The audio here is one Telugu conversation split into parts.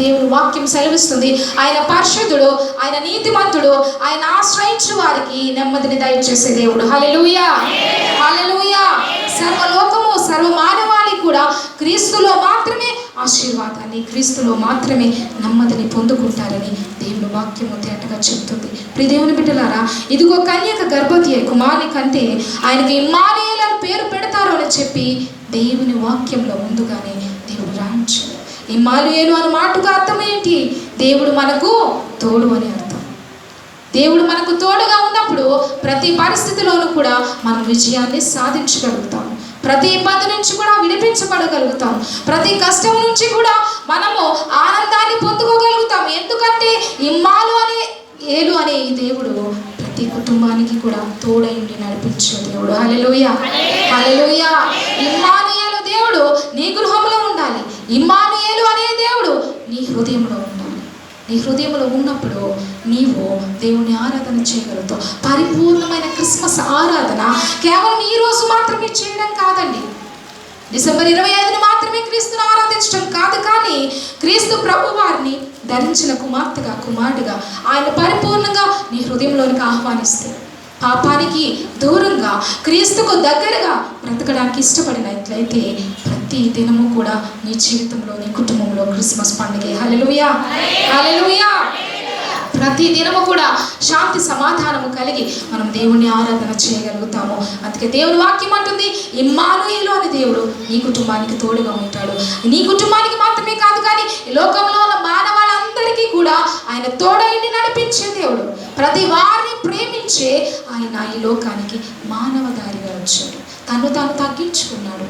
దేవుని వాక్యం సెలవిస్తుంది. ఆయన పరిశుద్ధుడు, ఆయన నీతిమంతుడు, ఆయన ఆశ్రయించు వారికి నెమ్మదిని దయచేసే దేవుడు. హల్లెలూయా, హల్లెలూయా. సర్వలోకము, సర్వ మానవాళి కూడా క్రీస్తులో మాత్రమే ఆశీర్వాదాన్ని, క్రీస్తులో మాత్రమే నెమ్మదిని పొందుకుంటారని దేవుని వాక్యము తేటగా చెప్తుంది. ప్రియ దేవుని బిడ్డలారా, ఇదిగో కన్యక గర్భవతి కుమారుని కంటే ఆయనకి ఇమ్మానుయేలు అని పేరు పెడతారు అని చెప్పి దేవుని వాక్యంలో ముందుగానే దేవుడు రాయించాడు. ఇమ్మానుయేలు అనే మాటకు అర్థం ఏంటి? దేవుడు మనకు తోడు అని అర్థం. దేవుడు మనకు తోడుగా ఉన్నప్పుడు ప్రతి పరిస్థితిలోనూ కూడా మనం విజయాన్ని సాధించగలుగుతాం. ప్రతి ఇబ్బంది నుంచి కూడా విడిపించబడగలుగుతాం. ప్రతి కష్టం నుంచి కూడా మనము ఆనందాన్ని పొందుకోగలుగుతాం. ఎందుకంటే ఇమ్మానుయేలు అనే ఈ దేవుడు ప్రతి కుటుంబానికి కూడా తోడై ఉండి నడిపించే దేవుడు. హల్లెలూయా, హల్లెలూయా. ఇమ్మానుయేలు దేవుడు నీ గృహంలో ఉండాలి. ఇమ్మానుయేలు అనే దేవుడు నీ హృదయంలో ఉండాలి. నీ హృదయంలో ఉన్నప్పుడు నీవు దేవుని ఆరాధన చేయగలుగుతావు. పరిపూర్ణమైన క్రిస్మస్ ఆరాధన కేవలం ఈ రోజు మాత్రమే చేయడం కాదండి. డిసెంబర్ 25ని మాత్రమే క్రీస్తుని ఆరాధించడం కాదు, కానీ క్రీస్తు ప్రభు వారిని ధరించిన కుమార్తెగా, కుమారుడిగా ఆయన పరిపూర్ణంగా నీ హృదయంలోనికి ఆహ్వానిస్తే, పాపానికి దూరంగా క్రీస్తుకు దగ్గరగా బ్రతకడానికి ఇష్టపడినట్లయితే ప్రతి దినము కూడా నీ జీవితంలో, నీ కుటుంబంలో క్రిస్మస్ పండుగ. హల్లెలూయా, హల్లెలూయా. ప్రతి దినము కూడా శాంతి సమాధానము కలిగి మనం దేవుణ్ణి ఆరాధన చేయగలుగుతాము. అందుకే దేవుని వాక్యం అంటుంది, ఇమ్మానుయేలు అనే దేవుడు నీ కుటుంబానికి తోడుగా ఉంటాడు. నీ కుటుంబానికి మాత్రమే కాదు, కానీ ఈ లోకంలో ఉన్న మానవాళ్ళందరికీ కూడా ఆయన తోడైండి నడిపించే దేవుడు. ప్రతి వారిని ప్రేమించే ఆయన ఈ లోకానికి మానవదారిగా వచ్చాడు. తను తాను తగ్గించుకున్నాడు.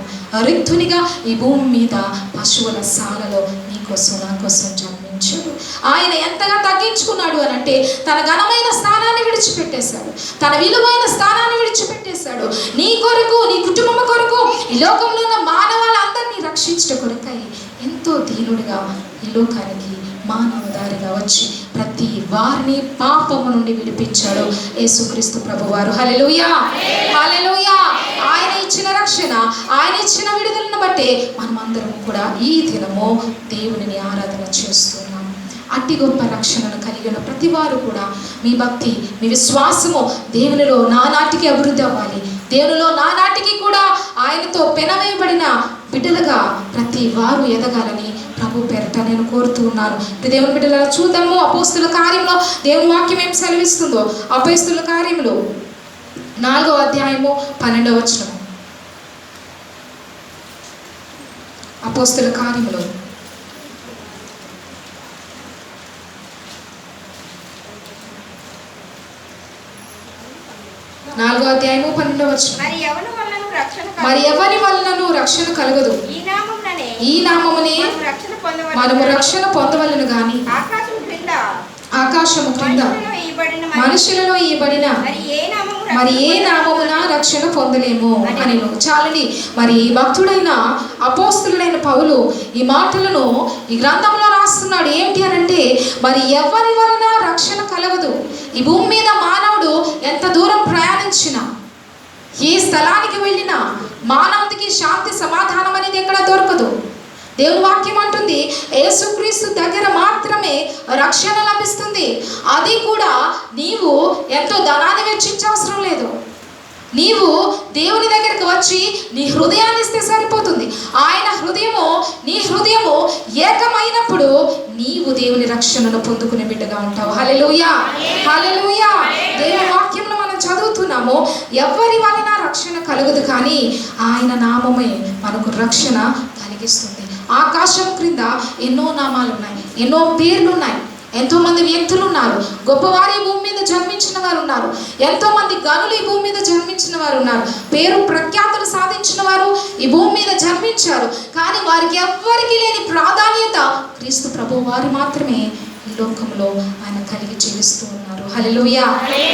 రిక్తునిగా ఈ భూమి మీద పశువుల సాలలో నీకోసం, నా కోసం జన్మించాడు. ఆయన ఎంతగా తగ్గించుకున్నాడు అని అంటే తన ఘనమైన స్థానాన్ని విడిచిపెట్టేశాడు. తన విలువైన స్థానాన్ని విడిచిపెట్టేశాడు. నీ కొరకు, నీ కుటుంబం కొరకు, ఈ లోకంలో ఉన్న మానవాళ్ళందరినీ రక్షించడం కొరకై ఎంతో దీనుడిగా ఈ లోకానికి మానవదారిగా వచ్చి ప్రతి వారిని పాపము నుండి విడిపించాడు యేసుక్రీస్తు ప్రభువారు. హల్లెలూయా, హల్లెలూయా. ఆయన ఇచ్చిన రక్షణ, ఆయన ఇచ్చిన విడుదలను బట్టే మనమందరం కూడా ఈ దినము దేవునిని ఆరాధన చేస్తున్నాం. అట్టి గొప్ప రక్షణను కలిగిన ప్రతి వారు కూడా మీ భక్తి, మీ విశ్వాసము దేవునిలో నానాటికి అభివృద్ధి అవ్వాలి. దేవునిలో నానాటికి కూడా ఆయనతో పెనవేయబడిన బిడ్డలుగా ప్రతి వారు ఎదగాలని ప్రభు పేరట నేను కోరుతూ ఉన్నాను. దేవుని బిడ్డల చూద్దాము అపోస్తుల కార్యంలో దేవుని వాక్యం ఏం సెలవిస్తుందో. అపోస్తుల కార్యములు 4వ అధ్యాయము 12వ వచనం. అపోస్తుల కార్యములు 4వ అధ్యాయము 12వ వచనం. మరి ఎవరి వలనను రక్షణ కలగదు, ఈ నామమునే మనము రక్షణ పొందవలను గాని ఆకాశము క్రింద మనుషులలో ఇవ్వబడిన మరి ఏ నామమున రక్షణ పొందలేము అని. చాలండి. మరి భక్తుడైన అపోస్తులుడైన పౌలు ఈ మాటలను ఈ గ్రంథంలో రాస్తున్నాడు. ఏంటి అనంటే, మరి ఎవరి వలన రక్షణ కలగదు. ఈ భూమి మీద మానవుడు ఎంత దూరం ప్రయాణించినా, ఏ స్థలానికి వెళ్ళినా మానవుడికి శాంతి సమాధానం అనేది ఎక్కడ దొరకదు. దేవుని వాక్యం అంటుంది, యేసుక్రీస్తు దగ్గర మాత్రమే రక్షణ లభిస్తుంది. అది కూడా నీవు ఎంతో ధనాన్ని వెచ్చించవసరం లేదు. నీవు దేవుని దగ్గరికి వచ్చి నీ హృదయాన్ని ఇస్తే సరిపోతుంది. ఆయన హృదయము, నీ హృదయము ఏకమైనప్పుడు నీవు దేవుని రక్షణను పొందుకునే బిడ్డగా ఉంటావు. హల్లెలూయా, హల్లెలూయా. దేవుని వాక్యంలో మనం చదువుతున్నాము, ఎవరి వలన రక్షణ కలుగదు, కానీ ఆయన నామమే మనకు రక్షణ కలిగిస్తుంది. ఆకాశం క్రింద ఎన్నో నామాలు ఉన్నాయి, ఎన్నో పేర్లు ఉన్నాయి. ఎంతోమంది వ్యక్తులు ఉన్నారు. గొప్పవారి భూమి మీద జన్మించిన వారు ఉన్నారు. ఎంతోమంది గనులు ఈ భూమి మీద జన్మించిన వారు ఉన్నారు. పేరు ప్రఖ్యాతులు సాధించిన వారు ఈ భూమి మీద జన్మించారు. కానీ వారికి ఎవ్వరికి లేని ప్రాధాన్యత క్రీస్తు ప్రభు వారు మాత్రమే ఈ లోకంలో ఆయన కలిగి జీవిస్తూ ఉన్నారు. హల్లెలూయా,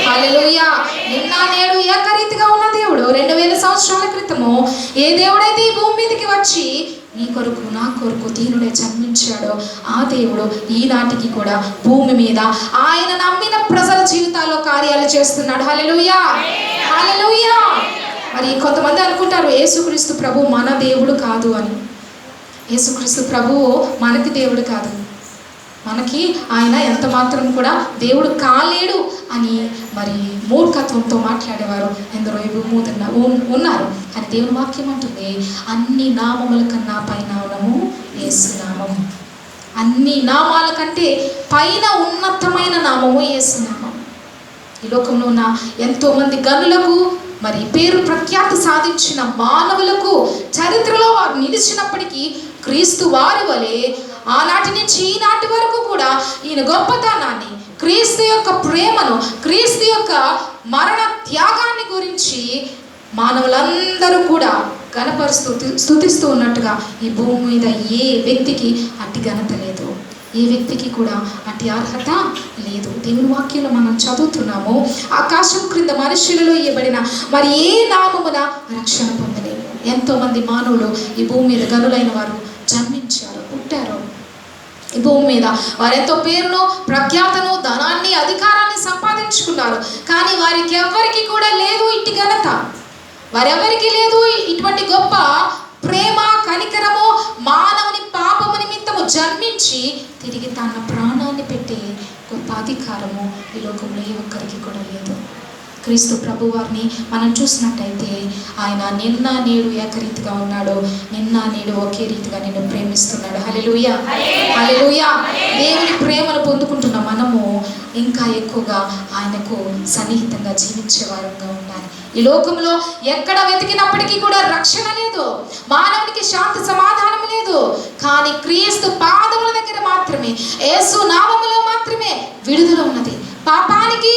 హల్లెలూయా. నిన్న నేడు ఏకరీతిగా ఉన్న దేవుడు 2000 సంవత్సరాల క్రితము ఏ దేవుడైతే ఈ భూమి మీదకి వచ్చి నీ కొరకు, నా కొరకు దీనుడే జన్మించాడో ఆ దేవుడు ఈనాటికి కూడా భూమి మీద ఆయన నమ్మిన ప్రజల జీవితాల్లో కార్యాలు చేస్తున్నాడు. హల్లెలూయా, హల్లెలూయా. మరి కొంతమంది అనుకుంటారు యేసుక్రీస్తు ప్రభు మన దేవుడు కాదు అని. యేసుక్రీస్తు ప్రభువు మనకి దేవుడు కాదు. మనకి ఆయన ఎంత మాత్రం కూడా దేవుడు కాలేడు అని మరి మూర్ఖత్వంతో మాట్లాడేవారు ఎందరో ఈ భూమి మీద ఉన్నారు. కానీ దేవుని వాక్యం అంటుంది, అన్ని నామముల కన్నా పైనామము యేసు నామము. అన్ని నామాల కంటే పైన ఉన్నతమైన నామము యేసు నామం. ఈ లోకంలో ఉన్న ఎంతోమంది గనులకు మరి పేరు ప్రఖ్యాతి సాధించిన మానవులకు చరిత్రలో వారు నిలిచినప్పటికీ క్రీస్తు వారి వలె ఆనాటి నుంచి ఈనాటి వరకు కూడా ఈయన గొప్పతనాన్ని, క్రీస్తు యొక్క ప్రేమను, క్రీస్తు యొక్క మరణ త్యాగాన్ని గురించి మానవులందరూ కూడా ఘనపరుస్తూ స్తుతిస్తూ ఉన్నట్టుగా ఈ భూమి మీద ఏ వ్యక్తికి అట్టి ఘనత లేదు, ఏ వ్యక్తికి కూడా అట్టి అర్హత లేదు. దేవుని వాక్యంలో మనం చదువుతున్నాము, ఆకాశం క్రింద మనుషులలో ఇవ్వబడిన మరి ఏ నామమున రక్షణ పొందలేము. ఎంతోమంది మానవులు ఈ భూమి మీద గనులైన వారు జన్మించారు, పుట్టారు. ఈ భూమి మీద వారెంతో పేరును, ప్రఖ్యాతను, ధనాన్ని, అధికారాన్ని సంపాదించుకున్నారు. కానీ వారికి ఎవరికి కూడా లేదు ఇట్టి ఘనత, వారెవరికి లేదు ఇటువంటి గొప్ప ప్రేమ, కనికరము, మానవుని పాపము నిమిత్తము జన్మించి తిరిగి తన ప్రాణాన్ని పెట్టే గొప్ప అధికారము ఈ లోకంలో ఏ ఒక్కరికి కూడా లేదు. క్రీస్తు ప్రభు వారిని మనం చూసినట్టయితే ఆయన నిన్న నేడు ఏకరీతిగా ఉన్నాడు, నిన్న నేడు ఒకే రీతిగా నిన్ను ప్రేమిస్తున్నాడు. హల్లెలూయా, హల్లెలూయా. దేవుని ప్రేమను పొందుకుంటున్న మనము ఇంకా ఎక్కువగా ఆయనకు సన్నిహితంగా జీవించే వారంగా ఉండాలి. ఈ లోకంలో ఎక్కడ వెతికినప్పటికీ కూడా రక్షణ లేదు, మానవునికి శాంతి సమాధానం లేదు. కానీ క్రీస్తు పాదముల దగ్గర మాత్రమే, యేసు నామములో మాత్రమే విడుదల ఉన్నది. పాపానికి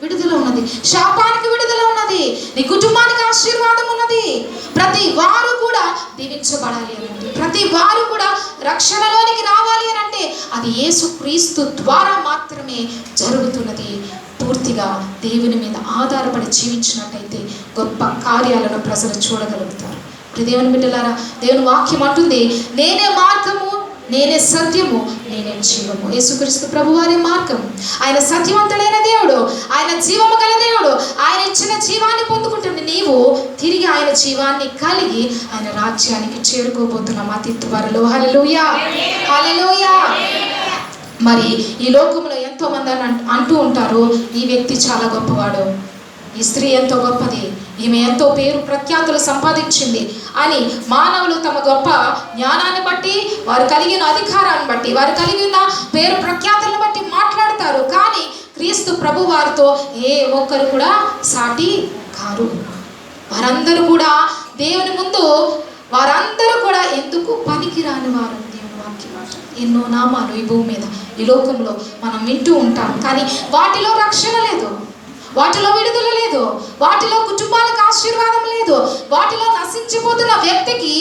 విడుదల ఉన్నది, శాపానికి విడుదల ఉన్నది, నీ కుటుంబానికి ఆశీర్వాదం ఉన్నది. ప్రతి వారు కూడా దీవించబడాలి అని అంటే, ప్రతి వారు కూడా రక్షణలోనికి రావాలి అని అంటే అది యేసు క్రీస్తు ద్వారా మాత్రమే జరుగుతున్నది. పూర్తిగా దేవుని మీద ఆధారపడి జీవించినట్టయితే గొప్ప కార్యాలను ప్రజలు చూడగలుగుతారు. దేవుని బిడ్డలారా, దేవుని వాక్యం అంటుంది, నేనే మార్గము, నేనే సత్యము, నేనే జీవము. యేసుక్రీస్తు ప్రభువారే మార్గం. ఆయన సత్యవంతుడైన దేవుడు, ఆయన జీవము గల దేవుడు. ఆయన ఇచ్చిన జీవాన్ని పొందుకుంటున్న నీవు తిరిగి ఆయన జీవాన్ని కలిగి ఆయన రాజ్యానికి చేరుకోబోతున్నాం అతి త్వరలో. హల్లెలూయా, హల్లెలూయా. మరి ఈ లోకంలో ఎంతో మంది అంటూ ఉంటారు, ఈ వ్యక్తి చాలా గొప్పవాడు, ఈ స్త్రీ ఎంతో గొప్పది, ఈమె ఎంతో పేరు ప్రఖ్యాతులు సంపాదించింది అని మానవులు తమ గొప్ప జ్ఞానాన్ని బట్టి, వారు కలిగిన అధికారాన్ని బట్టి, వారు కలిగిన పేరు ప్రఖ్యాతులను బట్టి మాట్లాడతారు. కానీ క్రీస్తు ప్రభు వారితో ఏ ఒక్కరు కూడా సాటి కారు. వారందరూ కూడా దేవుని ముందు వారందరూ కూడా ఎందుకు పనికిరాని వారు. దేవుని వాక్యం ఎన్నో నామాలు ఈ భూమి మీద, ఈ లోకంలో మనం వింటూ ఉంటాం. కానీ వాటిలో రక్షణ లేదు, వాటిలో విడుదల లేదు, వాటిలో కుటుంబాలకు ఆశీర్వాదం లేదు, వాటిలో నశించిపోతున్న వ్యక్తికి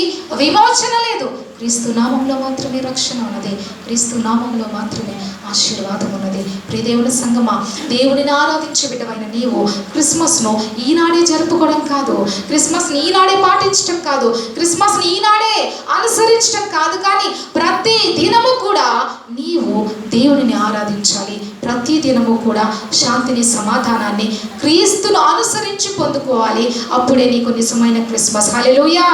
విమోచన లేదు. క్రీస్తు నామంలో మాత్రమే రక్షణ ఉన్నది, క్రీస్తు నామంలో మాత్రమే ఆశీర్వాదం ఉన్నది. ప్రియ దేవుని సంగమా, దేవునిని ఆరాధించే బిడ్డవైన నీవు క్రిస్మస్ను ఈనాడే జరుపుకోవడం కాదు, క్రిస్మస్ని ఈనాడే పాటించడం కాదు, క్రిస్మస్ని ఈనాడే అనుసరించడం కాదు, కానీ ప్రతి దినము కూడా నీవు దేవునిని ఆరాధించాలి. ప్రతి దినము కూడా శాంతిని, సమాధానాన్ని క్రీస్తును అనుసరించి పొందుకోవాలి. అప్పుడే నీకు నిజమైన క్రిస్మస్. హల్లెలూయా.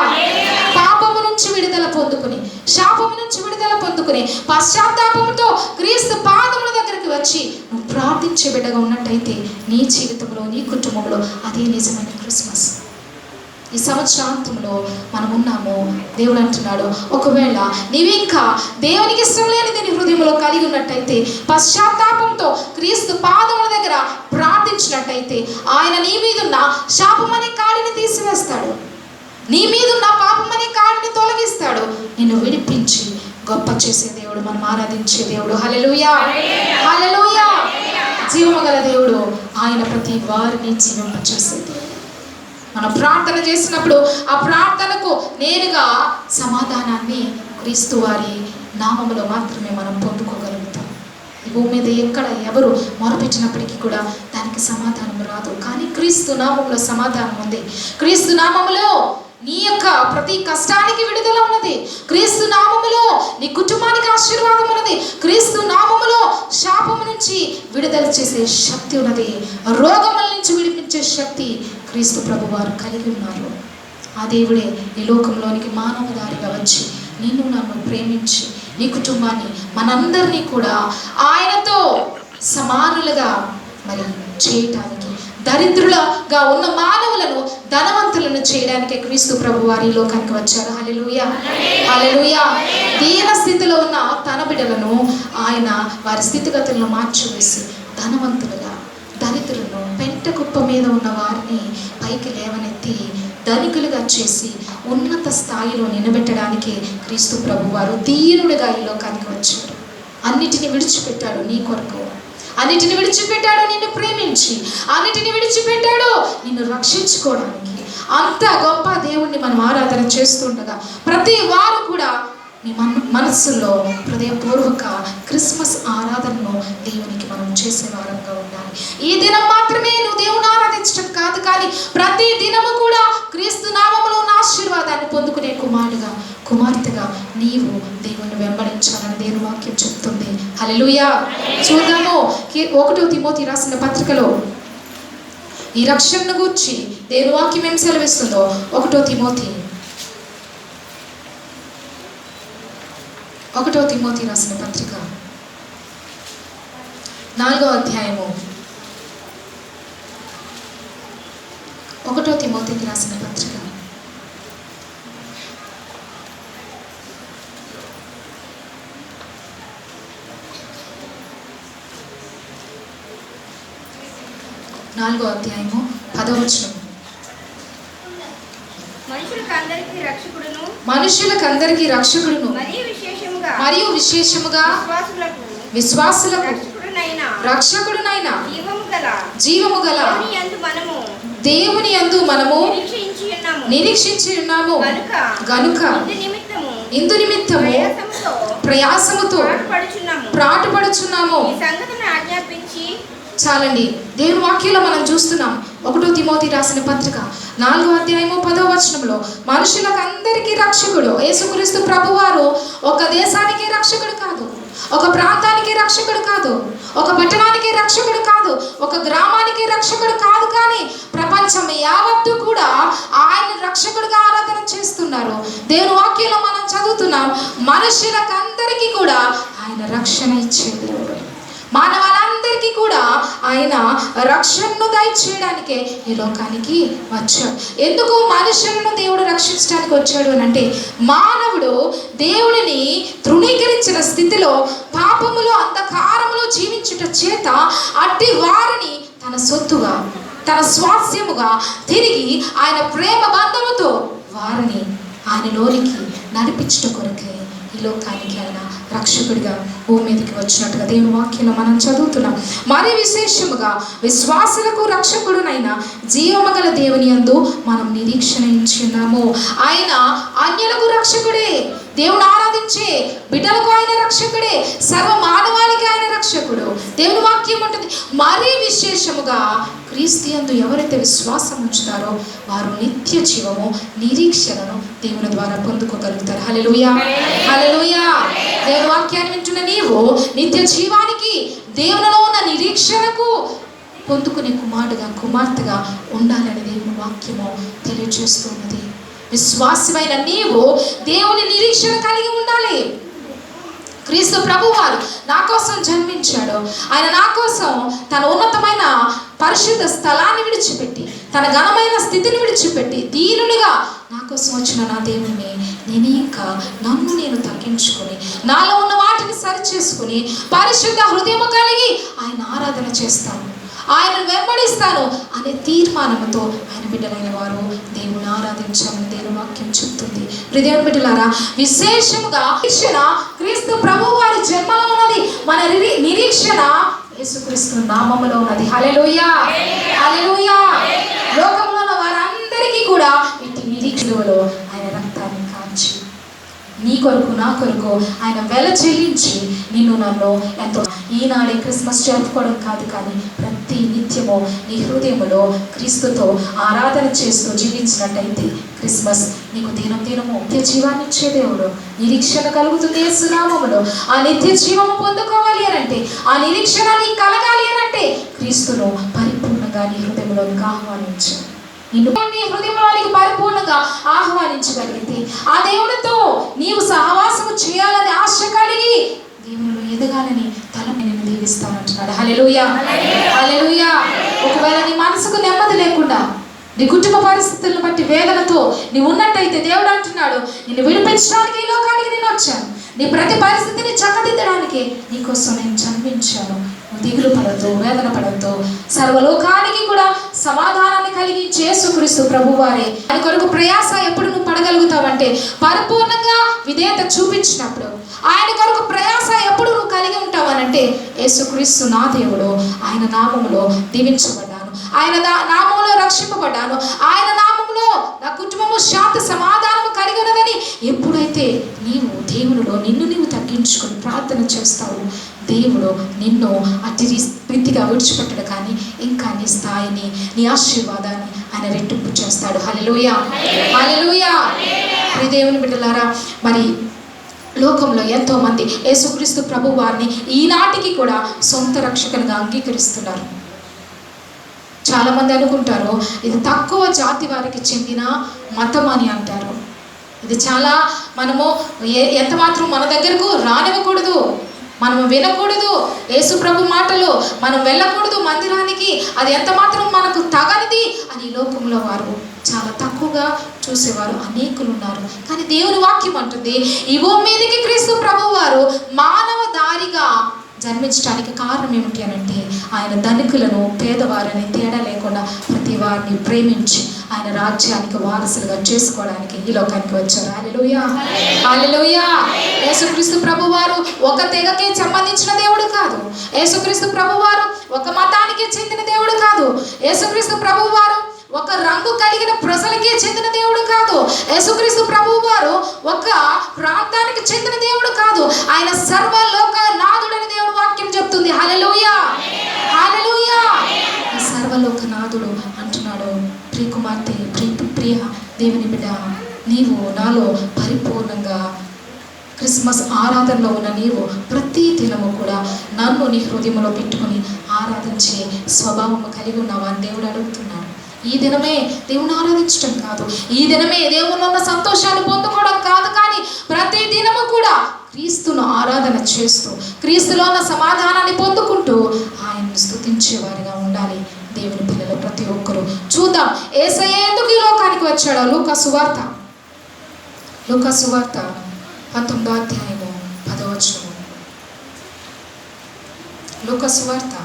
పాపము నుంచి విడుదల పొందుకుని, శాపము నుంచి విడుదల పొందుకుని, పశ్చాత్తాపంతో క్రీస్తు పాదముల దగ్గరికి వచ్చి నువ్వు ప్రార్థించే బిడ్డగా ఉన్నట్టయితే నీ జీవితంలో, నీ కుటుంబంలో అదే నిజమైన క్రిస్మస్. ఈ సంవత్సరాంతంలో మనం ఉన్నాము. దేవుడు అంటున్నాడు, ఒకవేళ నీవు ఇంకా దేవునికి ఇష్టం లేనిది నీ హృదయంలో కలిగి ఉన్నట్టయితే, పశ్చాత్తాపంతో క్రీస్తు పాదముల దగ్గర ప్రార్థించినట్టయితే ఆయన నీ మీదున్న శాపమనే కాడిని తీసివేస్తాడు, నీ మీదున్న పాపమనే కాడిని తొలగిస్తాడు, నిన్ను విడిపించి గొప్ప చేసే దేవుడు, మనం ఆరాధించే దేవుడు. హల్లెలూయా, హల్లెలూయా. జీవము గల దేవుడు, ఆయన ప్రతి వారిని జీవింపచేసే దేవుడు. మనం ప్రార్థన చేసినప్పుడు ఆ ప్రార్థనకు నేరుగా సమాధానాన్ని క్రీస్తు వారి నామములో మాత్రమే మనం పొందుకోగలుగుతాం. ఈ భూమి మీద ఎక్కడ ఎవరు మొరపెట్టినప్పటికీ కూడా దానికి సమాధానం రాదు. కానీ క్రీస్తు నామంలో సమాధానం ఉంది. క్రీస్తు నామములో నీ యొక్క ప్రతి కష్టానికి విడుదల ఉన్నది. క్రీస్తు నామములో నీ కుటుంబానికి ఆశీర్వాదం ఉన్నది. క్రీస్తు నామములో శాపము నుంచి విడుదల చేసే శక్తి ఉన్నది. రోగముల నుంచి విడిపించే శక్తి క్రీస్తు ప్రభు వారు కలిగి ఉన్నారు. ఆ దేవుడే ఈ లోకంలోనికి మానవదారిగా వచ్చి నిన్ను నన్ను ప్రేమించి నీ కుటుంబాన్ని, మనందరినీ కూడా ఆయనతో సమానులుగా మరి చేయటానికి, దరిద్రులుగా ఉన్న మానవులను ధనవంతులను చేయడానికి క్రీస్తు ప్రభు వారి లోకానికి వచ్చారు. హల్లెలూయా, హల్లెలూయా. దీన స్థితిలో ఉన్న తన బిడ్డలను ఆయన వారి స్థితిగతులను మార్చివేసి ధనవంతులుగా, దరిద్రులను, పెంట కుప్ప మీద ఉన్న వారిని పైకి లేవనెత్తి ధనికులుగా చేసి ఉన్నత స్థాయిలో నిలబెట్టడానికి క్రీస్తు ప్రభు వారు దీనుడిగా ఈ లోకానికి వచ్చారు. అన్నిటిని విడిచిపెట్టాడు నీ కొరకు, అన్నిటిని విడిచిపెట్టాడు నిన్ను ప్రేమించి, అన్నిటిని విడిచిపెట్టాడు నిన్ను రక్షించుకోవడానికి. అంత గొప్ప దేవుణ్ణి మనం ఆరాధన చేస్తుండగా ప్రతి వారు కూడా నీ మనస్సులో హృదయపూర్వక క్రిస్మస్ ఆరాధనను దేవునికి మనం చేసే వారంగా ఉండాలి. ఈ దినం మాత్రమే నువ్వు దేవుని ఆరాధించడం కాదు, కానీ ప్రతి దినము కూడా క్రీస్తు నామములో ఉన్న ఆశీర్వాదాన్ని పొందుకునే కుమారుడుగా, కుమార్తెగా నీవు దేవుణ్ణి వెంబడించాలని దేవుని వాక్యం చెప్తుంది. హల్లెలూయా. చూద్దాము 1 తిమోతి రాసిన పత్రికలో ఈ రక్షణను గూర్చి దేవుని వాక్యం ఏం సెలవిస్తుందో. 1 తిమోతి రాసిన పత్రిక 4వ అధ్యాయము, 1 తిమోతికి రాసిన పత్రిక 4వ అధ్యాయము 10వ వచనం. మనుషులకందరికీ రక్షకుడును మరియు విశేషముగా విశ్వాసులకు రక్షకుడునైన జీవము గల దేవుని యందు మనము నిరీక్షించి ఉన్నాము గనుక ఇందు నిమిత్తము ప్రయాసముతో ప్రాటుపడుచున్నాము. చాలండి. దేవుని వాక్యంలో మనం చూస్తున్నాం 1 తిమోతి రాసిన పత్రిక 4వ అధ్యాయము 10వ వచనంలో మనుషులకు అందరికీ రక్షకుడు యేసుక్రీస్తు ప్రభువారు ఒక దేశానికి రక్షకుడు కాదు, ఒక ప్రాంతానికి రక్షకుడు కాదు, ఒక పట్టణానికి రక్షకుడు కాదు, ఒక గ్రామానికి రక్షకుడు కాదు, కానీ ప్రపంచం యావత్తు కూడా ఆయన రక్షకుడిగా ఆరాధన చేస్తున్నారు. దేవుని వాక్యంలో మనం చదువుతున్నాం, మనుషులకు అందరికీ కూడా ఆయన రక్షణ ఇచ్చే దేవుడు, మానవాళ్ళందరికీ కూడా ఆయన రక్షణను దయచేయడానికే ఈ లోకానికి వచ్చాడు. ఎందుకు మనుషులను దేవుడు రక్షించడానికి వచ్చాడు అని అంటే, మానవుడు దేవుడిని తృణీకరించిన స్థితిలో పాపములో అంధకారములో జీవించుట చేత అట్టి వారిని తన సొత్తుగా, తన స్వాస్యముగా తిరిగి ఆయన ప్రేమ బంధముతో వారిని ఆయనలోనికి నడిపించుట కొరకే ఈ లోకానికి ఆయన రక్షకుడిగా భూమి మీదకి వచ్చినట్టుగా దేవుని వాక్యంలో మనం చదువుతున్నాం. మరి విశేషముగా విశ్వాసులకు రక్షకుడునైన జీవమగల దేవుని యందు మనం నిరీక్షణ ఉంచున్నాము. ఆయన అన్యులకు రక్షకుడే, దేవుని ఆరాధించే బిడ్డలకు ఆయన రక్షకుడే, సర్వ మానవాళికి ఆయన రక్షకుడు. దేవుని వాక్యం ఉంటుంది, మరీ విశేషముగా క్రీస్తు యందు ఎవరైతే విశ్వాసం ఉంచుతారో వారు నిత్య జీవము నిరీక్షణను దేవుని ద్వారా పొందుకోగలుగుతారు. హల్లెలూయా, హల్లెలూయా. దేవుని వాక్యాన్ని వింటున్న నీవు నిత్య జీవానికి, దేవునిలో ఉన్న నిరీక్షణకు పొందుకునే కుమారుడుగా, కుమార్తెగా ఉండాలని దేవుని వాక్యము తెలియజేస్తున్నది. విశ్వాసమైన నీవు దేవుని నిరీక్షణ కలిగి ఉండాలి. క్రీస్తు ప్రభువారు నా కోసం జన్మించాడు, ఆయన నా కోసం తన ఉన్నతమైన పరిశుద్ధ స్థలాన్ని విడిచిపెట్టి, తన ఘనమైన స్థితిని విడిచిపెట్టి దీనునిగా నా కోసం వచ్చిన నా దేవుణ్ణి నేను ఇంకా నన్ను నేను తగ్గించుకొని నాలో ఉన్న వాటిని సరిచేసుకుని పరిశుద్ధ హృదయము కలిగి ఆయన ఆరాధన చేస్తాను, ఆయనను వెంబడిస్తాను అనే తీర్మానంతో ఆయన బిడ్డలైన వారు దేవుని ఆరాధించాలని దేవుని వాక్యం చెప్తుంది. దేవుని బిడ్డలారా, విశేషముగా నిరీక్షణ క్రీస్తు ప్రభువు వారి జన్మలో ఉన్నది. మన నిరీక్షణ యేసుక్రీస్తు నామములో ఉన్నది. హల్లెలూయా, హల్లెలూయా. లోకంలో ఉన్న వారందరికీ కూడా ఇట్టి నిరీక్షణలో ఆయన రక్తాన్ని కాచి నీ కొరకు నా కొరకు ఆయన వెల చెల్లించి నిన్ను నన్ను ఎంతో, ఈనాడే క్రిస్మస్ జరుపుకోవడం కాదు, కానీ ప్రతి నిత్యము నీ హృదయములో క్రీస్తుతో ఆరాధన చేస్తూ జీవించినట్టయితే క్రిస్మస్ నీకు దినం దినము నిత్య జీవాన్ని ఇచ్చే దేవుడు. నిరీక్షణ కలుగుతుంది యేసు నామములో. ఆ నిత్య జీవము పొందుకోవాలి అనంటే, ఆ నిరీక్షణ నీకు కలగాలి అనంటే క్రీస్తును పరిపూర్ణంగా నీ హృదయంలోనికి ఆహ్వానించు. నిన్ను నీ హృదయంలోనికి పరిపూర్ణంగా ఆహ్వానించగలిగితే, ఆ దేవునితో నీవు సహవాసము చేయాలని ఆశ కలిగి దేవునిలో ఎదగాలని తలని నేను దీవిస్తానంటున్నాడు. హల్లెలూయా, హల్లెలూయా. ఒకవేళ నీ మనసుకు నెమ్మది లేకుండా, నీ కుటుంబ పరిస్థితులను బట్టి వేదనతో నీవు ఉన్నట్టయితే దేవుడు అంటున్నాడు, నిన్ను విడిపించడానికి ఈ లోకానికి నేను వచ్చాను. నీ ప్రతి పరిస్థితిని చక్కదిద్దడానికి నీకోసం నేను జన్మించాను. నువ్వు దిగులు పడద్దు, వేదన పడద్దు. సర్వలోకానికి కూడా సమాధానాన్ని కలిగి యేసుక్రీస్తు ప్రభువారే. ఆయన కొరకు ప్రయాస ఎప్పుడు నువ్వు పడగలుగుతావంటే పరిపూర్ణంగా విధేయత చూపించినప్పుడు. ఆయన కొరకు ప్రయాస ఎప్పుడు నువ్వు కలిగి ఉంటావనంటే యేసుక్రీస్తు నా దేవుడు, ఆయన నామములో దీవించబడ్డాను, ఆయన నామంలో రక్షింపబడ్డాను, ఆయన నామంలో నా కుటుంబము శాంతి సమాధానము కలిగి ఉన్నదని ఎప్పుడైతే నీవు దేవునిలో నిన్ను నీవు తగ్గించుకొని ప్రార్థన చేస్తావు, దేవుడు నిన్ను అతి రీతిగా విడిచిపెట్టడు, కానీ ఇంకా నీ స్థాయిని, నీ ఆశీర్వాదాన్ని ఆయన రెట్టింపు చేస్తాడు. హల్లెలూయా, హల్లెలూయా. ప్రియ దేవుని బిడ్డలారా, మరి లోకంలో ఎంతోమంది యేసుక్రీస్తు ప్రభు వారిని ఈనాటికి కూడా సొంత రక్షకునిగా అంగీకరిస్తున్నారు. చాలామంది అనుకుంటారు ఇది తక్కువ జాతి వారికి చెందిన మతం అని అంటారు. ఇది చాలా మనము ఎంత మాత్రం మన దగ్గరకు రానివ్వకూడదు, మనం వినకూడదు యేసు ప్రభు మాటలు, మనం వెళ్ళకూడదు మందిరానికి, అది ఎంత మాత్రం మనకు తగనిది అని లోకంలో వారు చాలా తక్కువగా చూసేవారు అనేకులు ఉన్నారు. కానీ దేవుని వాక్యం అంటుంది, ఈ భూమి మీదకి క్రీస్తు ప్రభు వారు మానవ దారిగా జన్మించడానికి కారణం ఏమిటి అనంటే ఆయన ధనికులను పేదవారిని తేడా లేకుండా ప్రతి వారిని ప్రేమించి ఆయన రాజ్యానికి వారసులుగా చేసుకోవడానికి ఈ లోకానికి వచ్చారు. హల్లెలూయా, హల్లెలూయా. యేసుక్రీస్తు ప్రభు వారు ఒక తెగకే సంబంధించిన దేవుడు కాదు. యేసుక్రీస్తు ప్రభు వారు ఒక మతానికి చెందిన దేవుడు కాదు. యేసుక్రీస్తు ప్రభు వారు ఒక రంగు కలిగిన ప్రజలకి చెందిన దేవుడు కాదు. యేసుక్రీస్తు ప్రభువు వారు ఒక ప్రాంతానికి చెందిన దేవుడు కాదు. ఆయన సర్వలోక నాథుడని దేవుడు వాక్యం చెప్తుంది. హల్లెలూయా, హల్లెలూయా. సర్వలోక నాథుడు అంటున్నాడు. ప్రియ కుమార్తె, ప్రియ దేవుని బిడ్డ, నీవు నాలో పరిపూర్ణంగా క్రిస్మస్ ఆరాధనలో ఉన్న నీవు ప్రతి దినము కూడా నన్ను నీ హృదయంలో పెట్టుకుని ఆరాధించే స్వభావము కలిగి ఉన్నావా అని దేవుడు అడుగుతున్నాడు. ఈ దినమే దేవుని ఆరాధించడం కాదు, ఈ దినమే దేవుని ఉన్న సంతోషాన్ని పొందుకోవడం కాదు, కానీ ప్రతి దినము కూడా క్రీస్తును ఆరాధన చేస్తూ క్రీస్తులో ఉన్న సమాధానాన్ని పొందుకుంటూ ఆయన్ని స్తుతించేవారిగా ఉండాలి. దేవుని పిల్లలు ప్రతి ఒక్కరూ చూద్దాం యేసయ్య ఎందుకు ఈ లోకానికి వచ్చాడో. లూకా సువార్త 19వ అధ్యాయము 10వ వచనం. లూకా సువార్త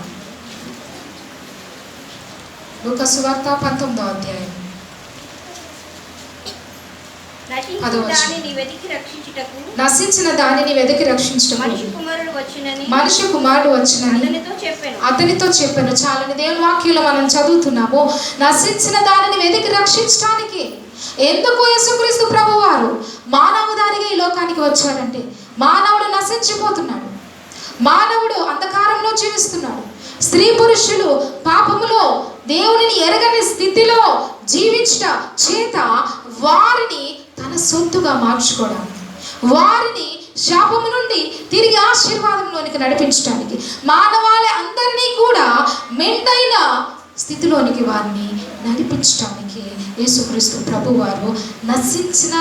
19వ అధ్యాయం 10వ వచనం. నశించిన దానిని వెతికి రక్షించుటకు మనిషి కుమారుడు వచ్చినని అతనితో చెప్పాను. చాలని దేవుని వాక్యంలో మనం చదువుతున్నాము. నశించిన దానిని వెతికి రక్షించడానికి ఎందుకు యేసుక్రీస్తు ప్రభు వారు మానవదారిగా ఈ లోకానికి వచ్చాడంటే, మానవుడు నశించిపోతున్నాడు, మానవుడు అంధకారంలో జీవిస్తున్నాడు, స్త్రీ పురుషులు పాపములో దేవునిని ఎరగని స్థితిలో జీవించట చేత వారిని తన సొత్తుగా మార్చుకోవడానికి, వారిని శాపము నుండి తిరిగి ఆశీర్వాదంలోనికి నడిపించడానికి, మానవాళి అందరినీ కూడా మెండైన స్థితిలోనికి వారిని నడిపించడానికి యేసుక్రీస్తు ప్రభువారు నశించిన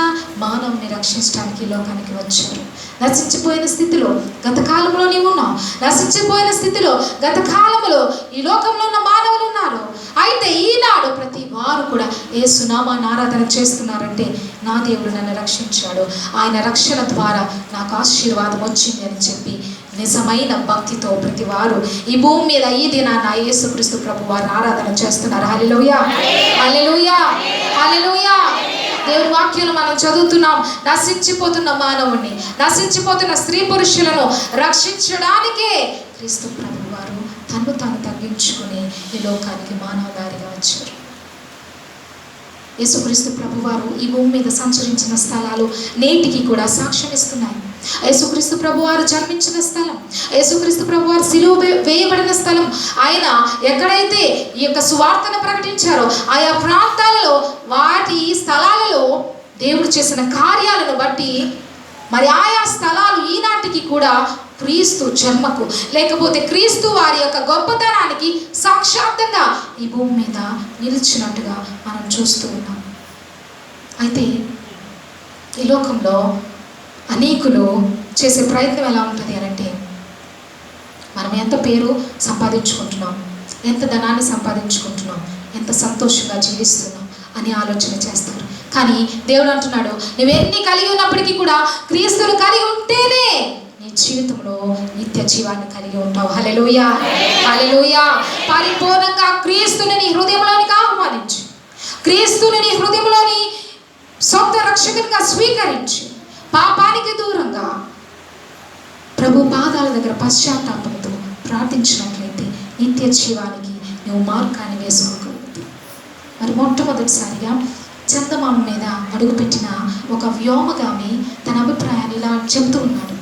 మానవుని రక్షించడానికి లోకానికి వచ్చారు. నశించిపోయిన స్థితిలో గత కాలంలో నీవు ఉన్నావు. నశించిపోయిన స్థితిలో గత కాలంలో ఈ లోకంలో ఉన్న మానవులు ఉన్నారు. అయితే ఈనాడు ప్రతి వారు కూడా యేసు నామాన్ని ఆరాధన చేస్తున్నారంటే నా దేవుడు నన్ను రక్షించాడు, ఆయన రక్షణ ద్వారా నాకు ఆశీర్వాదం వచ్చింది అని చెప్పి నిజమైన భక్తితో ప్రతి వారు ఈ భూమి మీద ఈ దినాన యేసుక్రీస్తు ప్రభు వారు ఆరాధన చేస్తున్నారు. హల్లెలూయా, హల్లెలూయా, హల్లెలూయా. దేవుని వాక్యాలు మనం చదువుతున్నాం. నశించిపోతున్న మానవుని, నశించిపోతున్న స్త్రీ పురుషులను రక్షించడానికే క్రీస్తు ప్రభు వారు తను తాను తగ్గించుకుని ఈ లోకానికి మానవదారిగా వచ్చారు. యేసుక్రీస్తు ప్రభువారు ఈ భూమి మీద సంచరించిన స్థలాలు నేటికి కూడా సాక్ష్యం ఇస్తున్నాయి. యేసుక్రీస్తు ప్రభువారు జన్మించిన స్థలం, యేసుక్రీస్తు ప్రభువారు సిలువ వేయబడిన స్థలం, ఆయన ఎక్కడైతే ఈ యొక్క సువార్తను ప్రకటించారో ఆయా ప్రాంతాలలో వాటి స్థలాలలో దేవుడు చేసిన కార్యాలను బట్టి మరి ఆయా స్థలాలు ఈనాటికి కూడా క్రీస్తు జన్మకు లేకపోతే క్రీస్తు వారి యొక్క గొప్పతనానికి సాక్షాత్తంగా ఈ భూమి మీద నిలిచినట్టుగా మనం చూస్తూ ఉన్నాం. అయితే ఈ లోకంలో అనేకులు చేసే ప్రయత్నం ఎలా ఉంటుంది అంటే, మనం ఎంత పేరు సంపాదించుకుంటున్నాం, ఎంత ధనాన్ని సంపాదించుకుంటున్నాం, ఎంత సంతోషంగా జీవిస్తున్నాం అని ఆలోచన చేస్తారు. కానీ దేవుడు అంటున్నాడు, నువ్వెన్ని కలిగి ఉన్నప్పటికీ కూడా క్రీస్తును కలిగి ఉంటేనే నీ జీవితంలో నిత్య జీవాన్ని కలిగి ఉంటావు. హల్లెలూయా, హల్లెలూయా. పరిపూర్ణంగా క్రీస్తుని నీ హృదయంలోనికి ఆహ్వానించు, క్రీస్తుని నీ హృదయంలోని సొంత రక్షకునిగా స్వీకరించి పాపానికి దూరంగా ప్రభు పాదాల దగ్గర పశ్చాత్తాపంతో ప్రార్థించినట్లయితే నిత్య జీవానికి నువ్వు మార్గాన్ని వేసుకోగలుగుతావు. మరి మొట్టమొదటిసారిగా చందమామ మీద అడుగుపెట్టిన ఒక వ్యోమగామి తన అభిప్రాయాన్ని ఇలా చెబుతూ ఉన్నాడు.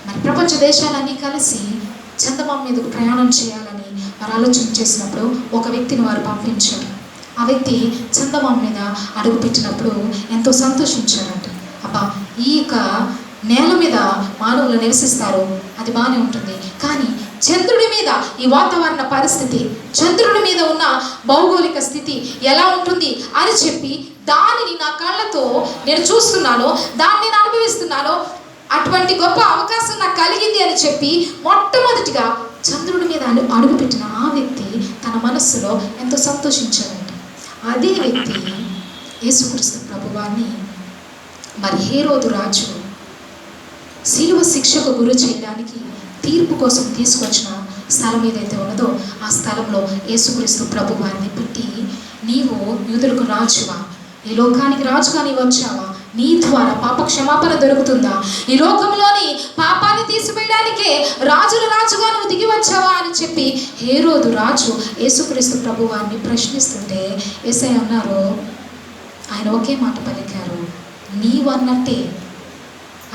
మరి ప్రపంచ దేశాలన్నీ కలిసి చందమామ మీదకు ప్రయాణం చేయాలని వారు ఆలోచన చేసినప్పుడు ఒక వ్యక్తిని వారు పంపించారు. ఆ వ్యక్తి చందమామ మీద అడుగుపెట్టినప్పుడు ఎంతో సంతోషించారంట. అబ్బా, ఈ యొక్క నేల మీద మానవులు నివసిస్తారు, అది బాగానే ఉంటుంది, కానీ చంద్రుడి మీద ఈ వాతావరణ పరిస్థితి, చంద్రుడి మీద ఉన్న భౌగోళిక స్థితి ఎలా ఉంటుంది అని చెప్పి దానిని నా కళ్ళతో నేను చూస్తున్నాను, దాన్ని నేను అనుభవిస్తున్నాను, అటువంటి గొప్ప అవకాశం నాకు కలిగింది అని చెప్పి మొట్టమొదటిగా చంద్రుడి మీద అడుగుపెట్టిన ఆ వ్యక్తి తన మనస్సులో ఎంతో సంతోషించాడంట. అదే వ్యక్తి యేసుక్రీస్తు ప్రభువాన్ని మరి హేరోదు రాజు శిలువ శిక్షకు గురి చేయడానికి తీర్పు కోసం తీసుకొచ్చిన స్థలం ఏదైతే ఉన్నదో ఆ స్థలంలో యేసుక్రీస్తు ప్రభువారిని పెట్టి, నీవు యూదులకు రాజువా, ఈ లోకానికి రాజుగా నీవు వచ్చావా, నీ ద్వారా పాప క్షమాపణ దొరుకుతుందా, ఈ లోకంలోని పాపాన్ని తీసివేయడానికే రాజుగా నువ్వు దిగి వచ్చావా అని చెప్పి హేరోదు రాజు యేసుక్రీస్తు ప్రభువారిని ప్రశ్నిస్తుంటే యేసయ్య అన్నారు, ఆయన ఒకే మాట పలికారు, నీవన్నట్టే,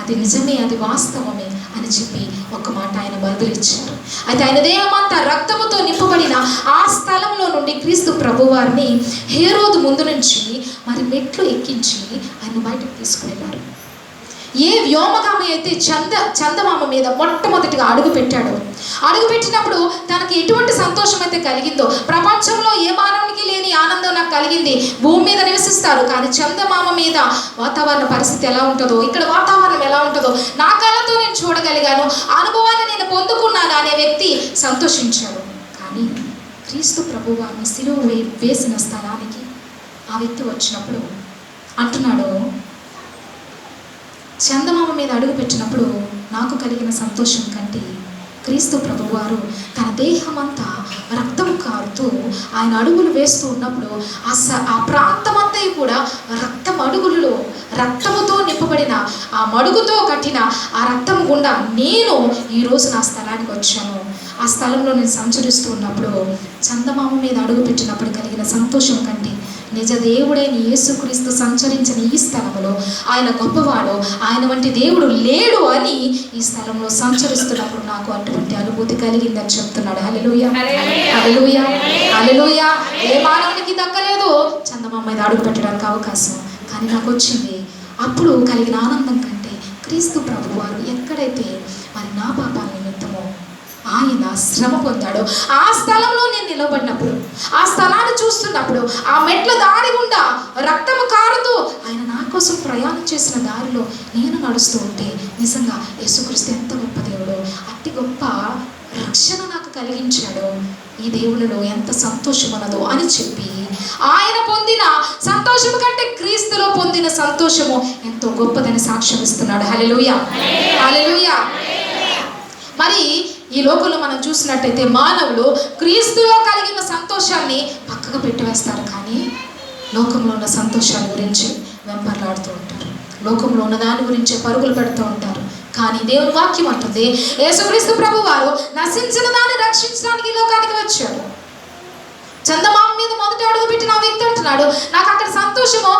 అది నిజమే, అది వాస్తవమే అని చెప్పి ఒక మాట ఆయన బదులిచ్చారు. అయితే ఆయన దేహమంతా రక్తముతో నింపబడిన ఆ స్థలంలో నుండి క్రీస్తు ప్రభువారిని హేరోదు ముందు నుంచి మరి మెట్లు ఎక్కించి ఆయన బయటకు తీసుకువెళ్ళారు. ఏ వ్యోమగామి అయితే చందమామ మీద మొట్టమొదటిగా అడుగుపెట్టినప్పుడు తనకి ఎటువంటి సంతోషం అయితే కలిగిందో, ప్రపంచంలో ఏ మానవునికి లేని ఆనందం నాకు కలిగింది. భూమి మీద నివసిస్తారు, కానీ చందమామ మీద వాతావరణ పరిస్థితి ఎలా ఉంటుందో, ఇక్కడ వాతావరణం ఎలా ఉంటుందో నా కళ్ళతో నేను చూడగలిగాను, అనుభవాన్ని నేను పొందుకున్నాను అనే వ్యక్తి సంతోషించాడు. కానీ క్రీస్తు ప్రభువారిని సిలువ వేసిన స్థలానికి ఆ వ్యక్తి వచ్చినప్పుడు అంటున్నాడు, చందమామ మీద అడుగు పెట్టినప్పుడు నాకు కలిగిన సంతోషం కంటే క్రీస్తు ప్రభువారు తన దేహమంతా రక్తం కారుతూ ఆయన అడుగులు వేస్తూ ఉన్నప్పుడు ఆ ప్రాంతమంతా కూడా రక్తముతో నింపబడిన ఆ మడుగుతో కట్టిన ఆ రక్తం గుండా నేను ఈరోజు నా స్థలానికి వచ్చాను. ఆ స్థలంలో నేను సంచరిస్తూ ఉన్నప్పుడు చందమామ మీద అడుగు పెట్టినప్పుడు కలిగిన సంతోషం కంటే నిజ దేవుడైన యేసుక్రీస్తు సంచరించిన ఈ స్థలంలో ఆయన గొప్పవాడు, ఆయన వంటి దేవుడు లేడు అని ఈ స్థలంలో సంచరిస్తున్నప్పుడు నాకు అటువంటి అనుభూతి కలిగిందని చెప్తున్నాడు. హల్లెలూయా, హల్లెలూయా, హల్లెలూయా. ఏ మానవునికి దక్కలేదు చందమామ మీద అడుగు పెట్టడానికి అవకాశం, కానీ నాకు వచ్చింది. అప్పుడు కలిగిన ఆనందం కంటే క్రీస్తు ప్రభువారు ఎక్కడైతే మరి నా పాపాల నిమిత్తమో ఆయన శ్రమ పొందాడు, ఆ స్థలంలో నేను నిలబడినప్పుడు, ఆ స్థలాన్ని చూస్తున్నప్పుడు, ఆ మెట్ల దారి గుండా రక్తము కారుతూ ఆయన నా కోసం ప్రయాణం చేసిన దారిలో నేను నడుస్తూ ఉంటే నిజంగా యేసుక్రీస్తు ఎంత గొప్ప దేవుడు, అతి గొప్ప రక్షణ నాకు కలిగించాడు, ఈ దేవునిలో ఎంత సంతోషం ఉన్నదో అని చెప్పి ఆయన పొందిన సంతోషము కంటే క్రీస్తులో పొందిన సంతోషము ఎంతో గొప్పదని సాక్ష్యం ఇస్తున్నాడు. హల్లెలూయా, హల్లెలూయా. మరి ఈ లోకంలో మనం చూసినట్టయితే మానవులు క్రీస్తులో కలిగిన సంతోషాన్ని పక్కకు పెట్టివేస్తారు, కానీ లోకంలో ఉన్న సంతోషాల గురించి వెంపర్లాడుతూ ఉంటారు, లోకంలో ఉన్న దాని గురించి పరుగులు పెడుతూ ఉంటారు. కానీ దేవుని వాక్యం అంటుంది, యేసుక్రీస్తు ప్రభువారు నశించిన దాన్ని రక్షించడానికి ఈ లోకానికి వచ్చాడు. చందమామ మీద మొదటి అడుగు పెట్టిన ఆ వ్యక్తి అంటున్నాడు, నాకు అక్కడ సంతోషము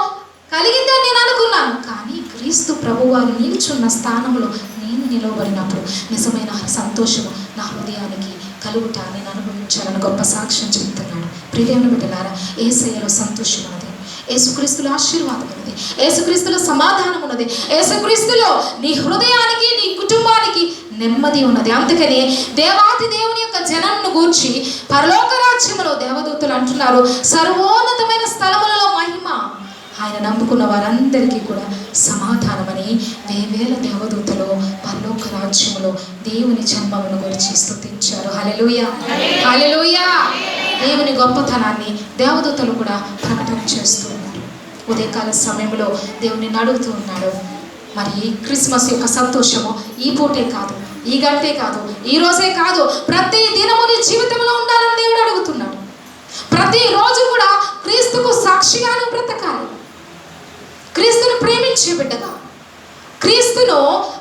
కలిగిందని నేను అనుకున్నాను, కానీ క్రీస్తు ప్రభువారు నిల్చున్న స్థానంలో నేను నిలవబడినప్పుడు నిజమైన సంతోషము నా హృదయానికి కలుగుట నేను అనుభవించాలని గొప్ప సాక్ష్యం చెబుతున్నాడు. ప్రియమైన బిడ్డలారా, యేసయ్యలో సంతోషం ఉన్నది, యేసుక్రీస్తులో ఆశీర్వాదం ఉన్నది, యేసుక్రీస్తులో సమాధానం ఉన్నది, యేసుక్రీస్తులో నీ హృదయానికి నీ కుటుంబానికి నెమ్మది ఉన్నది. అందుకని దేవాది దేవుని యొక్క జనాన్ని గూర్చి పరలోక రాజ్యములో దేవదూతలు అంటున్నారు, సర్వోన్నతమైన స్థలములలో మహిమ, ఆయన నమ్ముకున్న వారందరికీ కూడా సమాధానమని వేవేల దేవదూతలు పరలోక రాజ్యములో దేవుని జన్మమును గురించి స్తుతించారు. హల్లెలూయా, హల్లెలూయా. దేవుని గొప్పతనాన్ని దేవదూతలు కూడా ప్రకటన చేస్తూ ఉన్నారు. ఉదయకాల సమయంలో దేవుని అడుగుతూ ఉన్నాడు, మరి క్రిస్మస్ యొక్క సంతోషము ఈ పూటే కాదు, ఈ గంటే కాదు, ఈ రోజే కాదు, ప్రతి దినము నీ జీవితంలో ఉండాలని దేవుడు అడుగుతున్నాడు. ప్రతి రోజు కూడా క్రీస్తుకు సాక్షిగాను బ్రతకాలి, క్రీస్తును ప్రేమించే బిడ్డగా, క్రీస్తును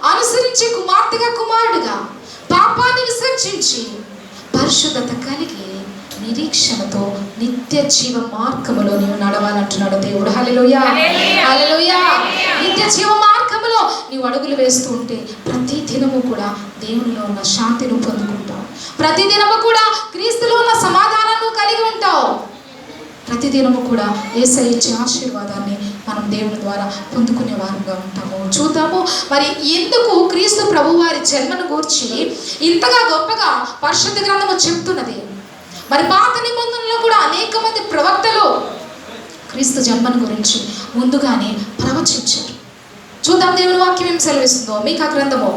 అనుసరించే కుమార్తెగా కుమారుడుగా, పాపాన్ని విసర్జించి పరిశుద్ధత కలిగి నిరీక్షణతో నిత్య జీవ మార్గములో నీవు నడవాలంటున్నాడు దేవుడు. హల్లెలూయా, హల్లెలూయా. నిత్య జీవ మార్గములో నీవు అడుగులు వేస్తూ ఉంటే ప్రతి దినము కూడా దేవునిలో ఉన్న శాంతిని పొందుకుంటావు, ప్రతి దినము కూడా క్రీస్తులో ఉన్న సమాధానాన్ని కలిగి ఉంటావు, ప్రతి దినము కూడా యేసయ్య ఇచ్చే ఆశీర్వాదాన్ని మనం దేవుని ద్వారా పొందుకునే వారుగా ఉంటాము. చూద్దాము మరి ఎందుకు క్రీస్తు ప్రభువారి జన్మను గూర్చి ఇంతగా గొప్పగా పరిశుద్ధ గ్రంథము చెప్తున్నది. మరి పాత నిబంధనలో కూడా అనేక మంది ప్రవక్తలు క్రీస్తు జన్మను గురించి ముందుగానే ప్రవచించారు. చూద్దాం దేవుని వాక్యం ఏం సెలవిస్తుందో. మీకా గ్రంథము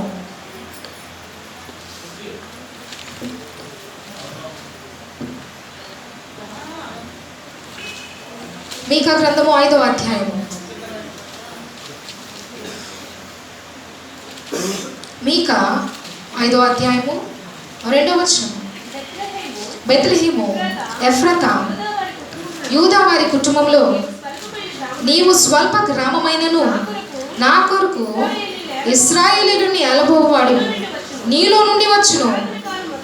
మీకా గ్రంథము 5వ అధ్యాయము. మీకా 5వ అధ్యాయము 2వ వచనం. బెత్లెహేము ఎఫ్రాతా యూదా వారి కుటుంబంలో నీవు స్వల్ప గ్రామమైనను నా కొరకు ఇశ్రాయేలీయుని ఏలబోవాడు నీలో నుండి వచ్చును.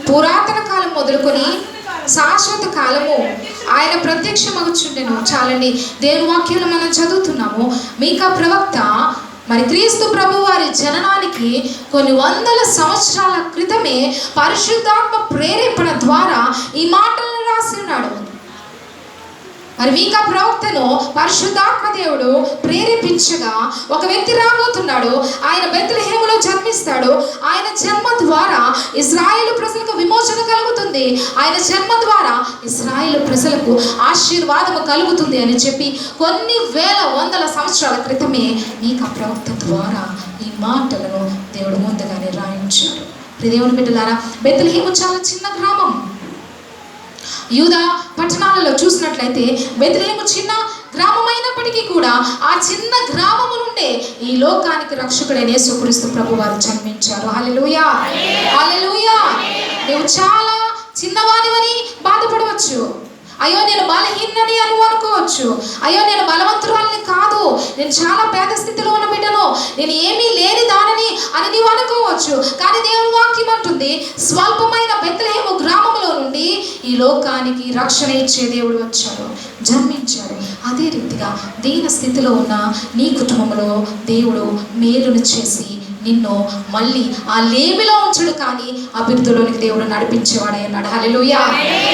పురాతన కాలం మొదలుకొని శాశ్వత కాలము ఆయన ప్రత్యక్షమగుచుండెను. చాలండి, దేవుని వాక్యంలో మనం చదువుతున్నాము. మీకా ప్రవక్త మరి క్రీస్తు ప్రభు వారి జననానికి కొన్ని వందల సంవత్సరాల క్రితమే పరిశుద్ధాత్మ ప్రేరేపణ ద్వారా ఈ మాటలను రాసి ఉన్నాడు. మరి మీకా ప్రవక్తను పరిశుద్ధాత్మ దేవుడు ప్రేరేపించగా ఒక వ్యక్తి రాబోతున్నాడు. ఆయన బెత్లెహేములో జన్మిస్తాడు. ఆయన జన్మ ద్వారా ఇశ్రాయేలు ప్రజలకు విమోచన కలుగుతుంది, ఆయన జన్మ ద్వారా ఇశ్రాయేలు ప్రజలకు ఆశీర్వాదము కలుగుతుంది అని చెప్పి కొన్ని వేల వందల సంవత్సరాల క్రితమే మీకా ప్రవక్త ద్వారా ఈ మాటలను దేవుడు ముందుగానే రాయించాడు. దేవుని బిడ్డలారా, బెత్లెహేము చాలా చిన్న గ్రామం. యూదా పట్టణాలలో చూసినట్లయితే బెత్లెహేము చిన్న గ్రామం అయినప్పటికీ కూడా ఆ చిన్న గ్రామము నుండే ఈ లోకానికి రక్షకుడైన యేసుక్రీస్తు ప్రభు వారు జన్మించారు. హల్లెలూయా, హల్లెలూయా. నువ్వు చాలా చిన్నవానివని బాధపడవచ్చు, అయ్యో నేను బలహీనని అనుకోవచ్చు, అయ్యో నేను బలవంతురాలని కాదు, నేను చాలా పేద స్థితిలో ఉన్న బిడ్డను, నేను ఏమీ లేని దానని అని నీవు అనుకోవచ్చు. కానీ దేవుని వాక్యం అంటుంది, స్వల్పమైన బెత్లెహేము గ్రామంలో నుండి ఈ లోకానికి రక్షణ ఇచ్చే దేవుడు వచ్చాడు, జన్మించాడు. అదే రీతిగా దీన స్థితిలో ఉన్న నీ కుటుంబంలో దేవుడు మేలును చేసి నిన్ను మళ్ళీ ఆ లేమిలో ఉంచడు, కానీ అభివృద్ధిలోనికి దేవుడు నడిపించేవాడే అన్నాడు. హల్లెలూయా,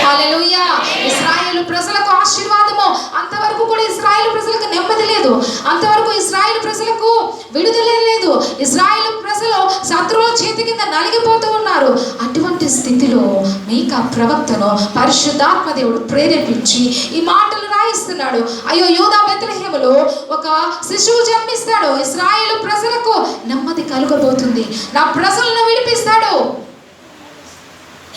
హల్లెలూయా. ఇశ్రాయేలు ప్రజలకు ఆశీర్వాదము, అంతవరకు కూడా ఇశ్రాయేలు ప్రజలకు నెమ్మది లేదు, అంతవరకు ఇశ్రాయేలు ప్రజలకు విడుదల లేదు, ఇశ్రాయేలు ప్రజలు శత్రువుల చేతి కింద నలిగిపోతూ ఉన్నారు. అటువంటి స్థితిలో మీకా ప్రవక్తను పరిశుద్ధాత్మ దేవుడు ప్రేరేపించి ఈ మాటలు రాయిస్తున్నాడు. అయ్యో యూదా బెత్లెహేములో ఒక శిశువు జన్మిస్తాడు, ఇశ్రాయేలు ప్రజలకు నెమ్మది కలుగబోతుంది, నా ప్రజలను విడిపిస్తాడు,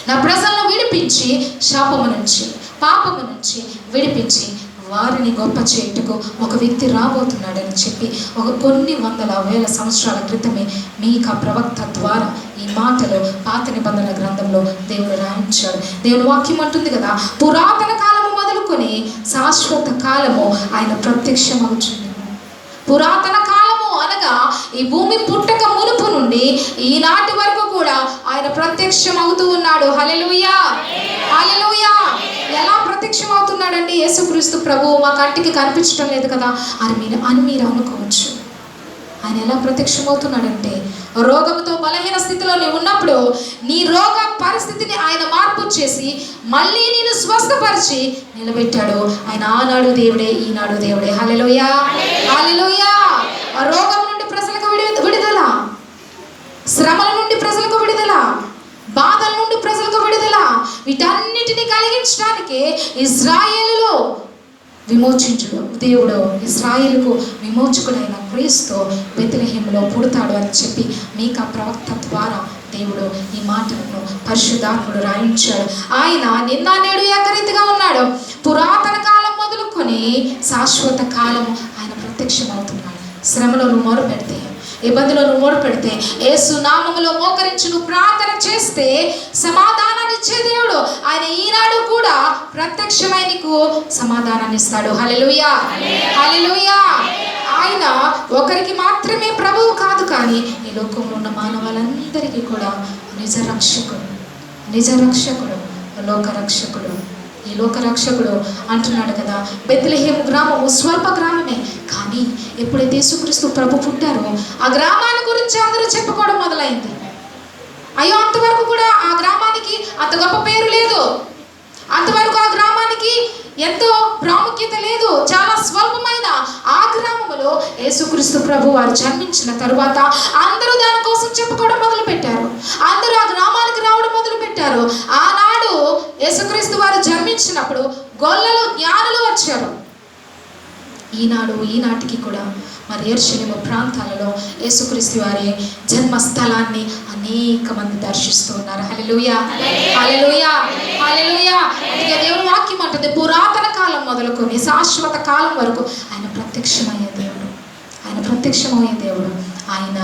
నా ప్రజలను విడిపించి శాపము నుంచి పాపము నుంచి విడిపించి వారిని గొప్ప చేయుటకు ఒక వ్యక్తి రాబోతున్నాడని చెప్పి ఒక కొన్ని వందల వేల సంవత్సరాల క్రితమే మీకా ప్రవక్త ద్వారా ఈ మాటలు పాత నిబంధన గ్రంథంలో దేవుడు రాయించాడు. దేవుని వాక్యం అంటుంది కదా, పురాతన కాలము మొదలుకొని శాశ్వత కాలము ఆయన ప్రత్యక్షమవుతుంది. పురాతన కాలము అనగా ఈ భూమి పుట్టక మునుపు నుండి ఈనాటి వరకు కూడా ఆయన ప్రత్యక్షం అవుతూ ఉన్నాడు. హల్లెలూయా, హల్లెలూయా. ఎలా ప్రత్యక్షం అవుతున్నాడండి? యేసుక్రీస్తు ప్రభువు మా కంటికి కనిపించడం లేదు కదా అని మీరు అనుకోవచ్చు. ఆయన ఎలా ప్రత్యక్షం అవుతున్నాడంటే, రోగంతో బలహీన స్థితిలో నీవు ఉన్నప్పుడు నీ రోగ పరిస్థితిని ఆయన మార్పు చేసి మళ్ళీ నేను స్వస్థపరిచి నిలబెట్టాడు. ఆయన ఆనాడు దేవుడే, ఈనాడు దేవుడే. హల్లెలూయా, హల్లెలూయా. రోగం నుండి ప్రజలకు విడుదల, శ్రమల నుండి ప్రజలకు విడుదల, బాధల నుండి ప్రజలకు విడుదల, వీటన్నిటిని కలిగించడానికి ఇశ్రాయేలులో విమోచించుడు దేవుడు, ఇశ్రాయేలుకు విమోచకుడైన క్రీస్తు బెత్లెహేములో పుడతాడు అని చెప్పి మీకా ప్రవక్త ద్వారా దేవుడు ఈ మాటలను పరిశుద్ధాత్ముడు రాయించాడు. ఆయన నిన్న నేడు ఏకరీతిగా ఉన్నాడు. పురాతన కాలం మొదలుకొని శాశ్వత కాలం ఆయన ప్రత్యక్షమవుతున్నాడు. శ్రమలో నువ్వు మొర పెడితే, ఇబ్బందులో నువ్వు మొర పెడితే, యేసు నామములో మోకరించి నువ్వు ప్రార్థన చేస్తే సమాధానాన్ని ఇచ్చే దేవుడు ఆయన ఈనాడు కూడా ప్రత్యక్షమై నీకు సమాధానాన్ని ఇస్తాడు. హల్లెలూయా, హల్లెలూయా. ఆయన ఒకరికి మాత్రమే ప్రభువు కాదు, కానీ ఈ లోకంలో ఉన్న మానవాళ్ళందరికీ కూడా నిజ రక్షకుడు, నిజ రక్షకుడు, లోకరక్షకుడు. ఈ లోకరక్షకుడు అంటున్నాడు కదా, బెత్లెహేము గ్రామము స్వల్ప గ్రామమే, కానీ ఎప్పుడైతే యేసుక్రీస్తు ప్రభు పుట్టారో ఆ గ్రామాన్ని గురించి అందరూ చెప్పుకోవడం మొదలైంది. అయ్యో, అంతవరకు కూడా ఆ గ్రామానికి అంత గొప్ప పేరు లేదు, అంతవరకు ఆ గ్రామానికి ఎంతో ప్రాముఖ్యత లేదు. చాలా స్వల్పమైన ఆ గ్రామంలో యేసుక్రీస్తు ప్రభు వారు జన్మించిన తరువాత అందరూ దానికోసం చెప్పుకోవడం మొదలు పెట్టారు. అందరూ ఆ గ్రామానికి రావడం మొదలు పెట్టారు. ఆనాడు యేసుక్రీస్తు వారు జన్మించినప్పుడు గొల్లలు, జ్ఞానులు వచ్చారు. ఈనాటికి కూడా మరి యెరూషలేము ప్రాంతాలలో యేసుక్రీస్తు వారి జన్మస్థలాన్ని అనేక మంది దర్శిస్తూ ఉన్నారు. హల్లెలూయా, హల్లెలూయా, హల్లెలూయా. అందుకే దేవుని వాక్యం అంటుంది, పురాతన కాలం మొదలుకొని శాశ్వత కాలం వరకు ఆయన ప్రత్యక్షమయ్యే దేవుడు, ఆయన ప్రత్యక్షమయ్యే దేవుడు. ఆయన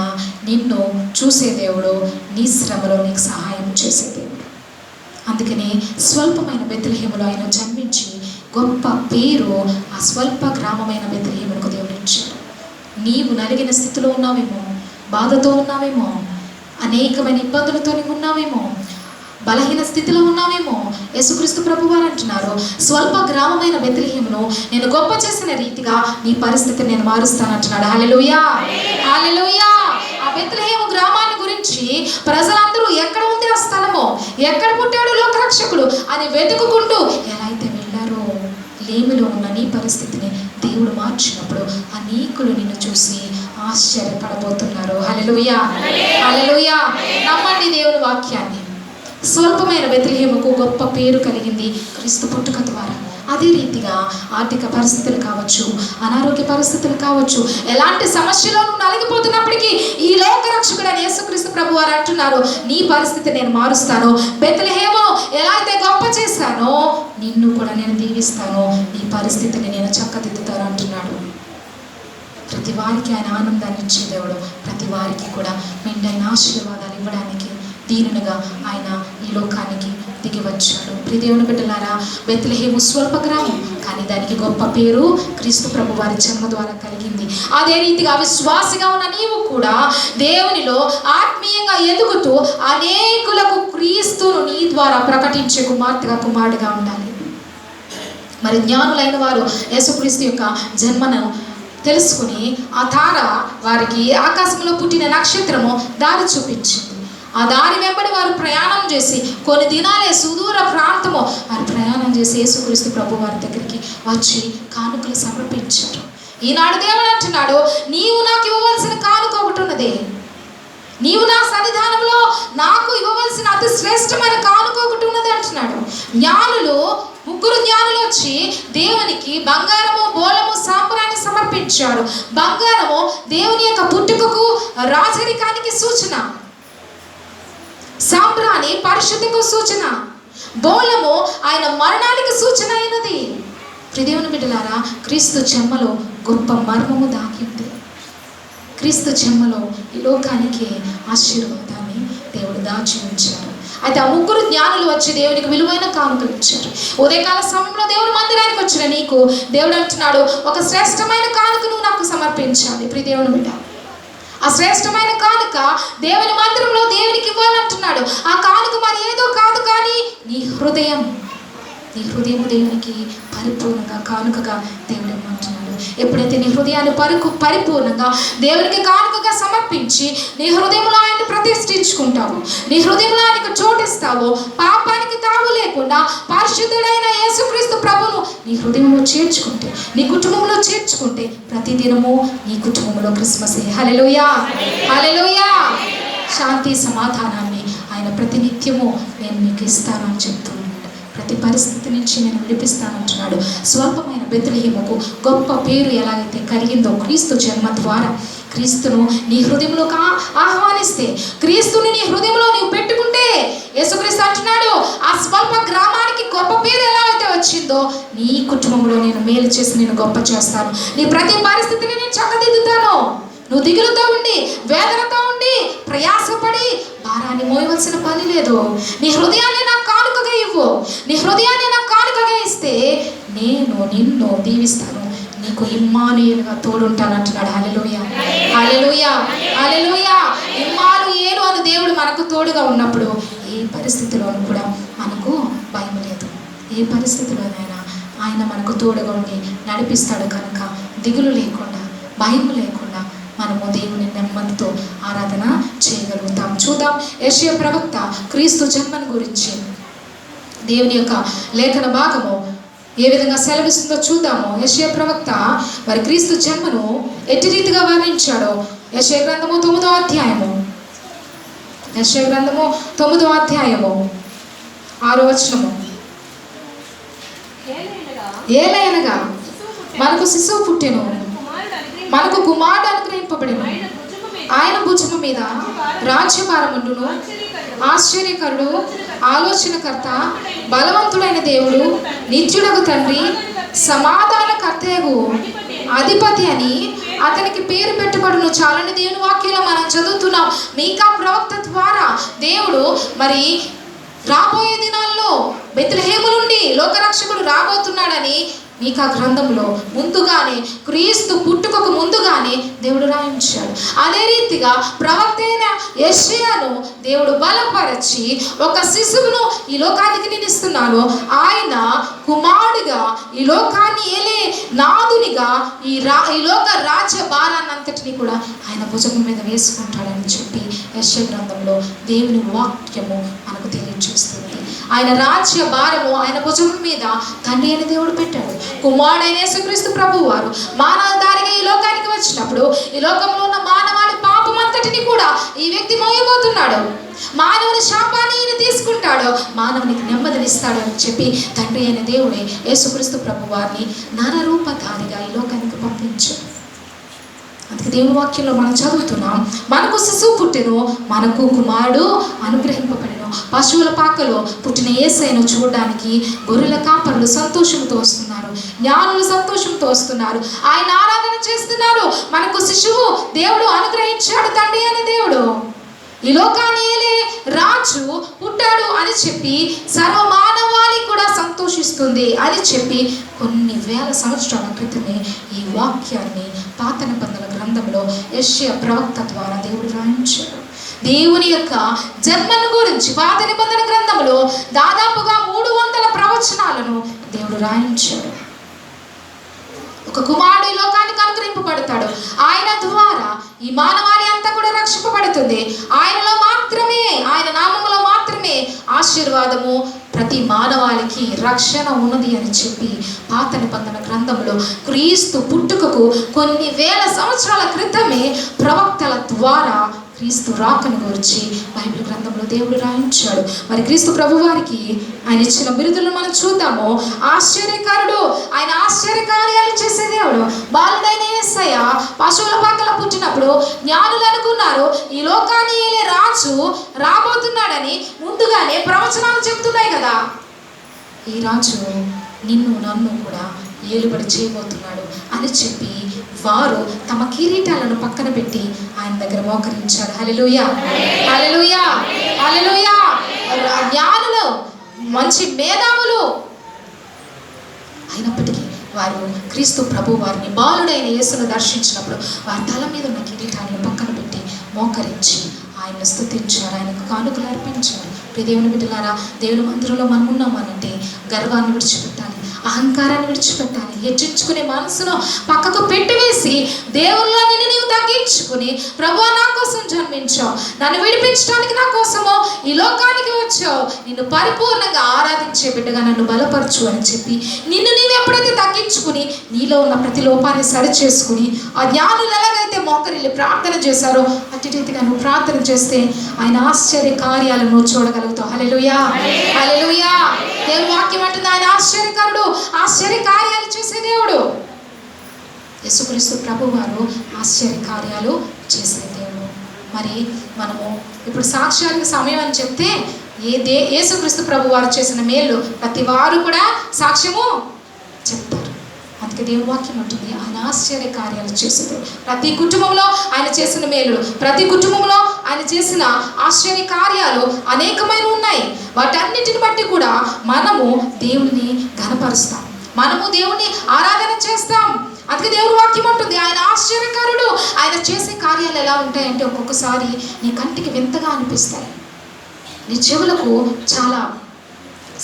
నిన్ను చూసే దేవుడు, నీ శ్రమలో నీకు సహాయం చేసే దేవుడు. అందుకని స్వల్పమైన బెత్లెహేములో ఆయన జన్మించి గొప్ప పేరు ఆ స్వల్ప గ్రామమైన బెత్లెహేమునకు దేవుడు ఇచ్చాడు. నీవు నలిగిన స్థితిలో ఉన్నావేమో, బాధతో ఉన్నావేమో, అనేకమైన ఇబ్బందులతో నీవు ఉన్నావేమో, బలహీన స్థితిలో ఉన్నావేమో, యేసుక్రీస్తు ప్రభువారు అంటున్నారు, స్వల్ప గ్రామమైన బెత్లెహేమును నేను గొప్ప చేసిన రీతిగా నీ పరిస్థితిని నేను మారుస్తానంటున్నాడు. హల్లెలూయా, హల్లెలూయా. ఆ బెత్లెహేము గ్రామాన్ని గురించి ప్రజలందరూ ఎక్కడ ఉంది ఆ స్థలము, ఎక్కడ పుట్టాడు లోకరక్షకుడు అని వెతుకుకుంటూ ఎలా అయితే వెళ్ళారో, లేమిలో ఉన్న నీ పరిస్థితిని దేవుడు మార్చినప్పుడు అనేకులు నిన్ను చూసి ఆశ్చర్యపడబోతున్నారు. హల్లెలూయా, హల్లెలూయా. నమ్మండి దేవుని వాక్యాన్ని. స్వల్పమైన బెత్లెహేముకు గొప్ప పేరు కలిగింది క్రీస్తు పుట్టుక ద్వారా. అదే రీతిగా ఆర్థిక పరిస్థితులు కావచ్చు, అనారోగ్య పరిస్థితులు కావచ్చు, ఎలాంటి సమస్యలో నువ్వు నలిగిపోతున్నప్పటికీ ఈ లోకరక్షకుడైన యేసుక్రీస్తు ప్రభు వారు అంటున్నారు, నీ పరిస్థితి నేను మారుస్తాను. బెత్లెహేము ఎలా అయితే గొప్ప చేశానో నిన్ను కూడా నేను దీవిస్తాను, నీ పరిస్థితిని నేను చక్కదిద్దుతాను అంటున్నాడు. ప్రతి వారికి ఆయన ఆనందాన్ని ఇచ్చే దేవుడు, ప్రతి వారికి కూడా మెండైన ఆశీర్వాదాలు ఇవ్వడానికి దీనునిగా ఆయన ఈ లోకానికి దిగి వచ్చాడు. ప్రియ దేవుని బిడ్డలారా, బెత్లెహేము స్వల్ప గ్రామం, కానీ దానికి గొప్ప పేరు క్రీస్తు ప్రభు వారి జన్మ ద్వారా కలిగింది. అదే రీతిగా విశ్వాసిగా ఉన్న నీవు కూడా దేవునిలో ఆత్మీయంగా ఎదుగుతూ అనేకులకు క్రీస్తును నీ ద్వారా ప్రకటించే కుమార్తెగా, కుమారుడిగా ఉండాలి. మరి జ్ఞానులైన వారు యేసుక్రీస్తు యొక్క జన్మను తెలుసుకుని ఆ తార వారికి ఆకాశంలో పుట్టిన నక్షత్రము దారి చూపించింది. ఆ దారి వెంబడి వారు ప్రయాణం చేసి కొన్ని దినాలే సుదూర ప్రాంతము వారు ప్రయాణం చేసి యేసుక్రీస్తు ప్రభు వారి దగ్గరికి వచ్చి కానుకలు సమర్పించారు. ఈనాడు దేవుడు అంటున్నాడు, నీవు నాకు ఇవ్వవలసిన కానుక ఒకటి ఉన్నది, నీవు నా సన్నిధానంలో నాకు ఇవ్వవలసిన అతి శ్రేష్టమైన కానుక ఒకటి ఉన్నది అంటున్నాడు. జ్ఞానులు, ముగ్గురు జ్ఞానులు వచ్చి దేవునికి బంగారము, బోళము, సాంబ్రాన్ని సమర్పించారు. బంగారము దేవుని యొక్క పుట్టుకకు, రాజరికానికి సూచన, సాంబ్రాణి పరిశుద్ధికు సూచన, బోళము ఆయన మరణానికి సూచన అయినది. ప్రియదేవుని బిడ్డలారా, క్రీస్తు జన్మలో గొప్ప మర్మము దాగి ఉంది. క్రీస్తు జన్మలో ఈ లోకానికి ఆశీర్వాదాన్ని దేవుడు దాచి ఉంచారు. అయితే ఆ ముగ్గురు జ్ఞానులు వచ్చి దేవునికి విలువైన కానుకలు ఇచ్చారు. ఉదయకాల సమయంలో దేవుని మందిరానికి వచ్చిన నీకు దేవుడు అంటున్నాడు, ఒక శ్రేష్టమైన కానుక నువ్వు నాకు సమర్పించాలి. ప్రియ దేవుని బిడ్డ, ఆ శ్రేష్టమైన కానుక దేవుని మందిరంలో దేవునికి ఇవ్వాలంటున్నాడు. ఆ కానుక మరి ఏదో కాదు, కానీ నీ హృదయం, నీ హృదయం దేవునికి పరిపూర్ణంగా కానుకగా దేవుడు ఇమ్మంటున్నాడు. ఎప్పుడైతే నీ హృదయాన్ని పరిపూర్ణంగా దేవునికి కానుకగా సమర్పించి నీ హృదయంలో ఆయన్ని ప్రతిష్ఠించుకుంటావు, నీ హృదయంలో ఆయనకు చోటిస్తావో, పాపానికి తావు లేకుండా పరిశుద్ధుడైన యేసుక్రీస్తు ప్రభువును నీ హృదయంలో చేర్చుకుంటే, నీ కుటుంబంలో చేర్చుకుంటే, ప్రతిదినము నీ కుటుంబంలో క్రిస్మసే. హల్లెలూయా, హల్లెలూయా. శాంతి సమాధానాన్ని ఆయన ప్రతినిత్యము నేను మీకు ఇస్తానని చెప్తున్నాడు. ప్రతి పరిస్థితి నుంచి నేను విడిపిస్తానంటున్నాడు. స్వల్పమైన బెత్లెహేముకు గొప్ప పేరు ఎలాగైతే కలిగిందో క్రీస్తు జన్మ ద్వారా, క్రీస్తును నీ హృదయంలోకి ఆహ్వానిస్తే, క్రీస్తుని నీ హృదయంలో నీవు పెట్టుకుంటే, యేసుక్రీస్తు అంటున్నాడు ఆ స్వల్ప గ్రామానికి గొప్ప పేరు ఎలా అయితే వచ్చిందో నీ కుటుంబంలో నేను మేలు చేసి నేను గొప్ప చేస్తాను. నీ ప్రతి పరిస్థితిని నేను చక్కదిద్దుతాను. నువ్వు దిగులుతో ఉండి, వేదనతో ఉండి, ప్రయాసపడి భారాన్ని మోయవలసిన పని లేదు. నీ హృదయాన్ని నాకు కానుకగా ఇవ్వు. నీ హృదయాన్ని నాకు కానుకగా ఇస్తే నేను నిన్ను దీవిస్తాను, నీకు ఇమ్మానుయేలుగా తోడుంటాను అంటున్నాడు. హల్లెలూయా, హల్లెలూయా, హల్లెలూయా. ఇమ్మానుయేలు అని దేవుడు మనకు తోడుగా ఉన్నప్పుడు ఏ పరిస్థితిలోనూ కూడా మనకు భయం లేదు. ఏ పరిస్థితిలోనైనా ఆయన మనకు తోడుగా ఉండి నడిపిస్తాడు. కనుక దిగులు లేకుండా, భయం లేకుండా మనము దేవుని నెమ్మదితో ఆరాధన చేయగలుగుతాం. చూద్దాం యెషయా ప్రవక్త క్రీస్తు జన్మను గురించి దేవుని యొక్క లేఖన భాగము ఏ విధంగా సెలవిస్తుందో చూద్దాము. యెషయా ప్రవక్త మరి క్రీస్తు జన్మను ఎట్టి రీతిగా వర్ణించాడో యెషయా గ్రంథము 9వ అధ్యాయము, యెషయా గ్రంథము 9వ అధ్యాయము 6వ వచనము. ఏలయనగా మనకు శిశువు పుట్టెను, మనకు కుమారుడు అనుగ్రహింపబడెను, ఆయన భుజము మీద రాజ్యభారముండును. ఆశ్చర్యకరుడు, ఆలోచనకర్త, బలవంతుడైన దేవుడు, నిత్యుడగు తండ్రి, సమాధానకర్తయగు అధిపతి అని అతనికి పేరు పెట్టబడును. చాలని దేవుని వాక్యంలో మనం చదువుతున్నాం. మీకా ప్రవక్త ద్వారా దేవుడు మరి రాబోయే దినాల్లో బెత్లెహేము నుండి లోకరక్షకుడు రాబోతున్నాడని మీకా గ్రంథంలో ముందుగానే, క్రీస్తు పుట్టుకకు ముందుగానే దేవుడు రాయించాడు. అదే రీతిగా ప్రవక్త అయిన యెషయాను దేవుడు బలపరచి ఒక శిశువును ఈ లోకానికి నేను ఇస్తున్నాను, ఆయన కుమారుడిగా ఈ లోకాన్ని ఏలే నాదునిగా ఈ లోక రాజ్య భారాన్నంతటిని కూడా ఆయన భుజం మీద వేసుకుంటాడని చెప్పి యెషయా గ్రంథంలో దేవుని వాక్యము మనకు తెలియజేస్తుంది. ఆయన రాజ్య భారము ఆయన భుజం మీద తండ్రి అయిన దేవుడు పెట్టాడు. కుమారుడైన యేసుక్రీస్తు ప్రభువు వారు మానవదారిగా ఈ లోకానికి వచ్చినప్పుడు ఈ లోకంలో ఉన్న మానవాళి పాపం అంతటిని కూడా ఈ వ్యక్తి మోయబోతున్నాడు. మానవుని శాపాన్ని ఈయన తీసుకుంటాడు, మానవునికి నెమ్మదినిస్తాడు అని చెప్పి తండ్రి అయిన దేవుడే యేసుక్రీస్తు ప్రభు వారిని నరరూపధారిగా ఈ లోకానికి పంపించాడు. అందుకే దేవుని వాక్యంలో మనం చదువుతున్నాం, మనకు శిశువు పుట్టెను, మనకు కుమారుడు అనుగ్రహింపబడెను. పశువుల పాకలో పుట్టిన యేసయ్యను చూడడానికి గొర్రెల కాపరులు సంతోషంతో వస్తున్నారు, జ్ఞానులు సంతోషంతో వస్తున్నారు, ఆయన ఆరాధన చేస్తున్నారు. మనకు శిశువు దేవుడు అనుగ్రహించాడు, తండ్రి అనే దేవుడు ఈ లోకాన్ని ఏలే రాజు పుట్టాడు అని చెప్పి సర్వమానవాళి కూడా సంతోషిస్తుంది అని చెప్పి కొన్ని వేల సంవత్సరాల క్రితమే ఈ వాక్యాన్ని పాత నిబంధన గ్రంథంలో యెషయా ప్రవక్త ద్వారా దేవుడు రాయించాడు. దేవుని యొక్క జన్మను గురించి పాత నిబంధన గ్రంథంలో దాదాపుగా 300 ప్రవచనాలను దేవుడు రాయించాడు. ఒక కుమారుడు ఈ లోకానికి అనుగ్రహింపబడతాడు, ఆయన ద్వారా ఈ మానవాళి అంతా కూడా రక్షింపబడుతుంది. ఆయనలో మాత్రమే, ఆయన నామములో మాత్రమే ఆశీర్వాదము, ప్రతి మానవాళికి రక్షణ ఉన్నది అని చెప్పి పాత నిబంధన గ్రంథంలో క్రీస్తు పుట్టుకకు కొన్ని వేల సంవత్సరాల క్రితమే ప్రవక్తల ద్వారా క్రీస్తు రాకను గురించి బైబిల్ గ్రంథంలో దేవుడు రాయించాడు. మరి క్రీస్తు ప్రభు వారికి ఆయన ఇచ్చిన బిరుదులను మనం చూద్దాము. ఆశ్చర్యకారుడు, ఆయన ఆశ్చర్యకార్యాలు చేసే దేవుడు. బాలుడైన యేసయ్య పశువుల పాకలో పుట్టినప్పుడు జ్ఞానులు అనుకున్నారు ఈ లోకాన్ని ఏలే రాజు రాబోతున్నాడని. ముందుగానే ప్రవచనాలు చెప్తున్నాయి కదా, ఈ రాజు నిన్ను నన్ను కూడా ఏలుబడి చేయబోతున్నాడు అని చెప్పి వారు తమ కిరీటాలను పక్కన పెట్టి ఆయన దగ్గర మోకరించారు. హల్లెలూయా, హల్లెలూయా, హల్లెలూయా. జ్ఞానులు, మంచి మేధావులు అయినప్పటికీ వారు క్రీస్తు ప్రభు వారిని, బాలుడైన యేసును దర్శించినప్పుడు వారి తల మీద ఉన్న కిరీటాలను పక్కన పెట్టి మోకరించి ఆయన్ని స్తుతించారు, ఆయనకు కానుకలు అర్పించారు. దేవుని బిడ్డలారా, దేవుని మందిరంలో మనం ఉన్నామనంటే గర్వాన్ని విడిచిపెట్టాలి, అహంకారాన్ని విడిచిపెట్టాలి. హెచ్చించుకునే మనసును పక్కకు పెట్టివేసి దేవుల్లో నిన్ను నీవు తగ్గించుకుని, ప్రభువా నా కోసం జన్మించావు, నన్ను విడిపించడానికి నా కోసము ఈ లోకానికి వచ్చావు, నిన్ను పరిపూర్ణంగా ఆరాధించే బిడ్డగా నన్ను బలపరచు అని చెప్పి నిన్ను నీవు ఎప్పుడైతే తగ్గించుకుని నీలో ఉన్న ప్రతి లోపాన్ని సరి చేసుకుని, ఆ జ్ఞానులు ఎలాగైతే మోకరిల్లి ప్రార్థన చేశారో అట్టి రీతిగా నువ్వు ప్రార్థన చేస్తే ఆయన ఆశ్చర్య కార్యాలను నువ్వు చూడగలుగుతావు. హల్లెలూయా, హల్లెలూయా. దేవుని వాక్యం అంటుంది ఆయన ఆశ్చర్యకరుడు, ఆశ్చర్య కార్యాలు చేసే దేవుడు. యేసుక్రీస్తు ప్రభు వారు ఆశ్చర్య కార్యాలు చేసే దేవుడు. మరి మనము ఇప్పుడు సాక్ష్యానికి సమయం అని చెప్తే యేసుక్రీస్తు ప్రభు వారు చేసిన మేలు ప్రతి వారు కూడా సాక్ష్యము చెప్తారు. అందుకే దేవుని వాక్యం ఉంటుంది ఆయన ఆశ్చర్య కార్యాలు చేసేది. ప్రతి కుటుంబంలో ఆయన చేసిన మేలు, ప్రతి కుటుంబంలో ఆయన చేసిన ఆశ్చర్య కార్యాలు అనేకమైన ఉన్నాయి. వాటన్నిటిని బట్టి కూడా మనము దేవుని ఘనపరుస్తాం, మనము దేవుని ఆరాధన చేస్తాం. అందుకే దేవుని వాక్యం ఉంటుంది ఆయన ఆశ్చర్యకారుడు. ఆయన చేసే కార్యాలు ఎలా ఉంటాయంటే ఒక్కొక్కసారి నీ కంటికి వింతగా అనిపిస్తాయి, నీ చెవులకు చాలా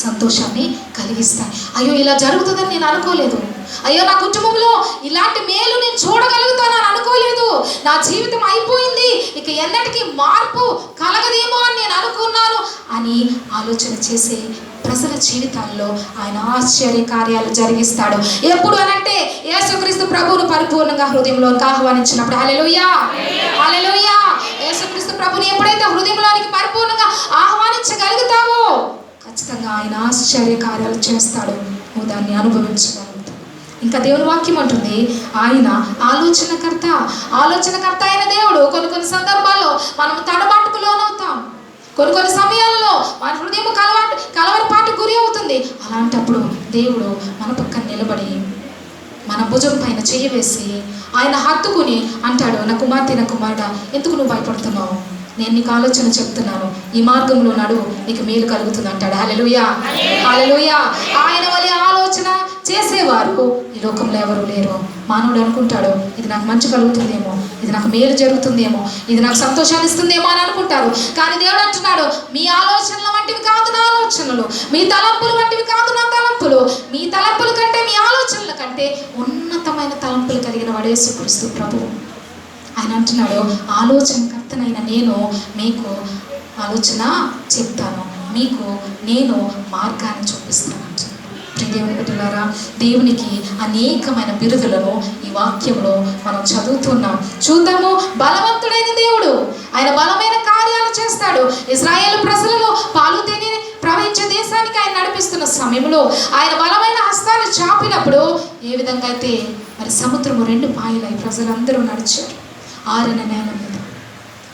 సంతోషాన్ని కలిగిస్తాయి. అయ్యో ఇలా జరుగుతుందని నేను అనుకోలేదు, అయ్యో నా కుటుంబంలో ఇలాంటి మేలు నేను చూడగలుగుతానని అనుకోలేదు, నా జీవితం అయిపోయింది, ఇక ఎన్నటికీ మార్పు కలగదేమో అని నేను అనుకున్నాను అని ఆలోచన చేసే ప్రజల జీవితాల్లో ఆయన ఆశ్చర్య కార్యాలు జరిగిస్తాడు. ఎప్పుడు అనంటే యేసుక్రీస్తు ప్రభువును పరిపూర్ణంగా హృదయంలోనికి ఆహ్వానించినప్పుడు. హల్లెలూయా, హల్లెలూయా. యేసుక్రీస్తు ప్రభువుని ఎప్పుడైతే హృదయంలోనికి పరిపూర్ణంగా ఆహ్వానించగలుగుతావో ఖచ్చితంగా ఆయన ఆశ్చర్య కార్యాలు చేస్తాడు, నువ్వు దాన్ని అనుభవించగలుగుతావు. ఇంకా దేవుని వాక్యం అంటుంది ఆయన ఆలోచనకర్త అయిన దేవుడు. కొన్ని సందర్భాల్లో మనం తడబాటుకు లోనవుతాం, కొన్ని సమయాలలో మన హృదయం కలవరపాటు గురి అవుతుంది. అలాంటప్పుడు దేవుడు మన పక్కన నిలబడి మన భుజం పైన చెయ్యి వేసి ఆయన హత్తుకుని అంటాడు, నా కుమార్తె, నా కుమారుడా, ఎందుకు నువ్వు భయపడుతున్నావు, నేను నీకు ఆలోచన చెప్తున్నాను, ఈ మార్గంలో నడువు, నీకు మేలు కలుగుతుంది అంటాడు. హల్లెలూయా, హల్లెలూయా. ఆయన వలె ఆలోచన చేసేవారు ఈ లోకంలో ఎవరు లేరు. మానవుడు అనుకుంటాడు ఇది నాకు మంచి కలుగుతుందేమో, ఇది నాకు మేలు జరుగుతుందేమో, ఇది నాకు సంతోషాన్ని ఇస్తుందేమో అని అనుకుంటారు. కానీ దేవుడు అంటున్నాడు మీ ఆలోచనల వంటివి కాదు నా ఆలోచనలు, మీ తలంపులు వంటివి కాదు నా తలంపులు, మీ తలంపుల కంటే మీ ఆలోచనల కంటే ఉన్నతమైన తలంపులు కలిగిన వాడు యేసుక్రీస్తు ప్రభువు. ఆయన అంటున్నాడు ఆలోచనకర్తనైన నేను మీకు ఆలోచన చెప్తాను, మీకు నేను మార్గాన్ని చూపిస్తాను. దేవుని బిడ్డలారా, దేవునికి అనేకమైన బిరుదులను ఈ వాక్యంలో మనం చదువుతున్నాం. చూద్దాము. బలవంతుడైన దేవుడు, ఆయన బలమైన కార్యాలు చేస్తాడు. ఇశ్రాయేలు ప్రజలను పాలు తేనె ప్రవహించే దేశానికి ఆయన నడిపిస్తున్న సమయంలో ఆయన బలమైన హస్తాన్ని చాపినప్పుడు ఏ విధంగా అయితే మరి సముద్రము 2 పాయలై ప్రజలందరూ నడిచారు. ఆరిన నేల మీద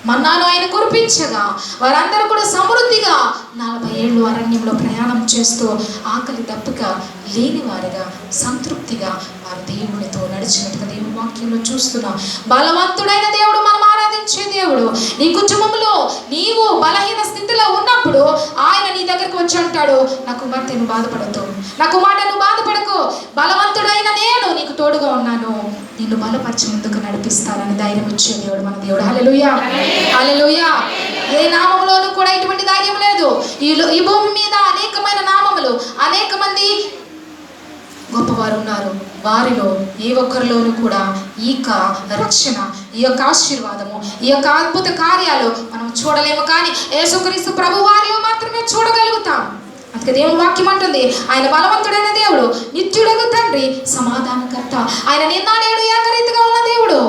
మన్నాను ఆయన కురిపించగా వారందరూ కూడా సమృద్ధిగా 40 ఏళ్ళు అరణ్యంలో ప్రయాణం చేస్తూ ఆకలి దప్పిక లేని వారిగా సంతృప్తిగా వారు దేవునితో నడిచినట్టుగా దేవుని వాక్యంలో చూస్తున్నాం. బలవంతుడైన దేవుడు మనం ఆరాధించే దేవుడు. నీ కుటుంబంలో నీవు బలహీన స్థితిలో ఉన్నప్పుడు ఆయన నీ దగ్గరకు వచ్చి అంటాడు, నా కుమార్తె నువ్వు బాధపడద్దు, నా కుమార్తె నువ్వు బాధపడకు, బలవంతుడైన నేను నీకు తోడుగా ఉన్నాను, నిన్ను బలపరిచి ముందుకు నడిపిస్తానని ధైర్యం ఇచ్చే దేవుడు మన దేవుడు. హల్లెలూయా, హల్లెలూయా. ఏ నామములోనూ కూడా ఇటువంటి ధైర్యం లేదు. ఈ భూమి మీద అనేకమైన నామములు, అనేక మంది గొప్పవారు ఉన్నారు. వారిలో ఏ ఒక్కరిలోనూ కూడా ఈ యొక్క రక్షణ, ఈ యొక్క ఆశీర్వాదము, ఈ యొక్క అద్భుత కార్యాలు మనం చూడలేము. కానీ యేసుక్రీస్తు ప్రభు వారిలో మాత్రమే చూడగలుగుతాం. అందుకే దేవుని వాక్యం అంటుంది ఆయన బలవంతుడైన దేవుడు, నిత్యుడగు తండ్రి, సమాధానకర్త. ఆయన నిన్న నేడు ఏకరీతిగా ఉన్న దేవుడు.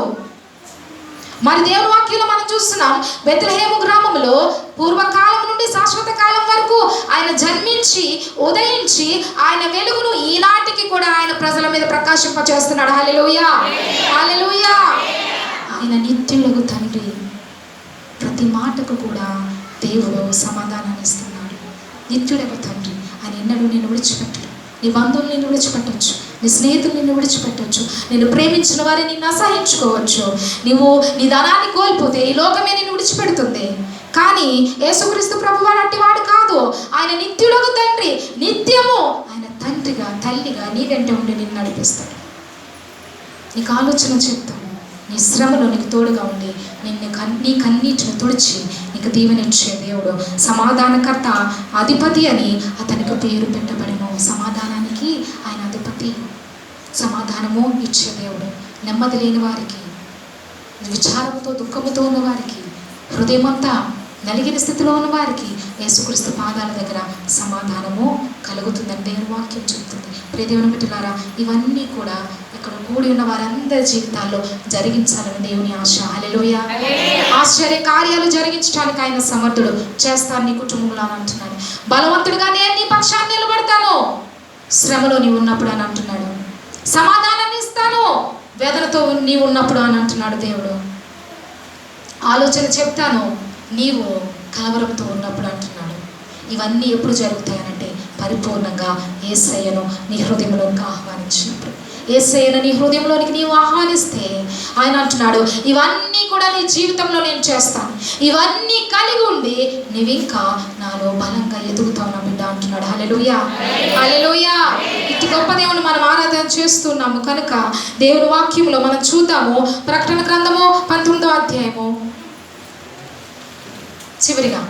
మరి దేవుని వాక్యంలో మనం చూస్తున్నాం బెత్లెహేము గ్రామంలో పూర్వకాలం నుండి శాశ్వత కాలం వరకు ఆయన జన్మించి ఉదయించి ఆయన వెలుగును ఈనాటికి కూడా ఆయన ప్రజల మీద ప్రకాశింపచేస్తున్నాడు. హల్లెలూయా, హల్లెలూయా. ఆయన నిత్యుడగు తండ్రి. ప్రతి మాటకు కూడా దేవుడు సమాధానాన్ని ఇస్తున్నాడు. నిత్యుడగు తండ్రి. ఆయన ఎన్నడూ నిన్ను విడిచిపెట్టడు. నీ బంధువులు నిన్ను విడిచిపెట్టవచ్చు, నీ స్నేహితులు నిన్ను విడిచిపెట్టవచ్చు, నిన్ను ప్రేమించిన వారిని నిన్ను అసహించుకోవచ్చు. నువ్వు నీ ధనాన్ని కోల్పోతే ఈ లోకమే నిన్ను విడిచిపెడుతుంది. కానీ యేసుక్రీస్తు ప్రభువాడు అట్టి వాడు కాదు. ఆయన నిత్యుడగు తండ్రి. నిత్యము ఆయన తండ్రిగా, తల్లిగా నీ వెంట ఉండి నిన్ను నడిపిస్తాడు. నీకు ఆలోచన చెప్తాను, నీ శ్రమలో నీకు తోడుగా ఉండి నీ కన్నీటిని తుడిచి నీకు దీవెనిచ్చే దేవుడు. సమాధానకర్త, అధిపతి అని అతనికి పేరు పెట్టబడెను. సమాధానానికి ఆయన అధిపతి. సమాధానము ఇచ్చే దేవుడు. నెమ్మది లేని వారికి, విచారంతో దుఃఖముతో ఉన్న వారికి, హృదయమంతా నలిగిన స్థితిలో ఉన్న వారికి యేసుక్రీస్తు పాదాల దగ్గర సమాధానము కలుగుతుందని దేవుని వాక్యం చెప్తుంది. ప్రియ దేవుని బిడ్డలారా, ఇవన్నీ కూడా ఇక్కడ కూడి ఉన్న వారందరి జీవితాల్లో జరిగించాలని దేవుని ఆశ. హల్లెలూయా. ఆశ్చర్య కార్యాలు జరిగించడానికి ఆయన సమర్థుడు. చేస్తాను నీ కుటుంబంలో అని అంటున్నాడు. బలవంతుడుగా నేను నీ పక్షాన్ని నిలబడతాను శ్రమలో నీవు ఉన్నప్పుడు అని అంటున్నాడు. సమాధానాన్ని ఇస్తాను వేదనతో నీవు ఉన్నప్పుడు అని అంటున్నాడు దేవుడు. ఆలోచన చెప్తాను నీవు కలవరంతో ఉన్నప్పుడు అంటున్నాడు. ఇవన్నీ ఎప్పుడు జరుగుతాయనంటే పరిపూర్ణంగా యేసయ్యను నీ హృదయంలోనికి ఆహ్వానించినప్పుడు. యేసయ్యను నీ హృదయంలోనికి నీవు ఆహ్వానిస్తే ఆయన అంటున్నాడు, ఇవన్నీ కూడా నీ జీవితంలో నేను చేస్తాను. ఇవన్నీ కలిగి ఉండి నీవు ఇంకా నాలో బలంగా ఎదుగుతావు నా బిడ్డ అంటున్నాడు. హల్లెలూయా, హల్లెలూయా. ఇటు గొప్ప దేవుని మనం ఆరాధన చేస్తున్నాము కనుక దేవుని వాక్యంలో మనం చూద్దాము. ప్రకటన గ్రంథము 19వ అధ్యాయము చివరిగా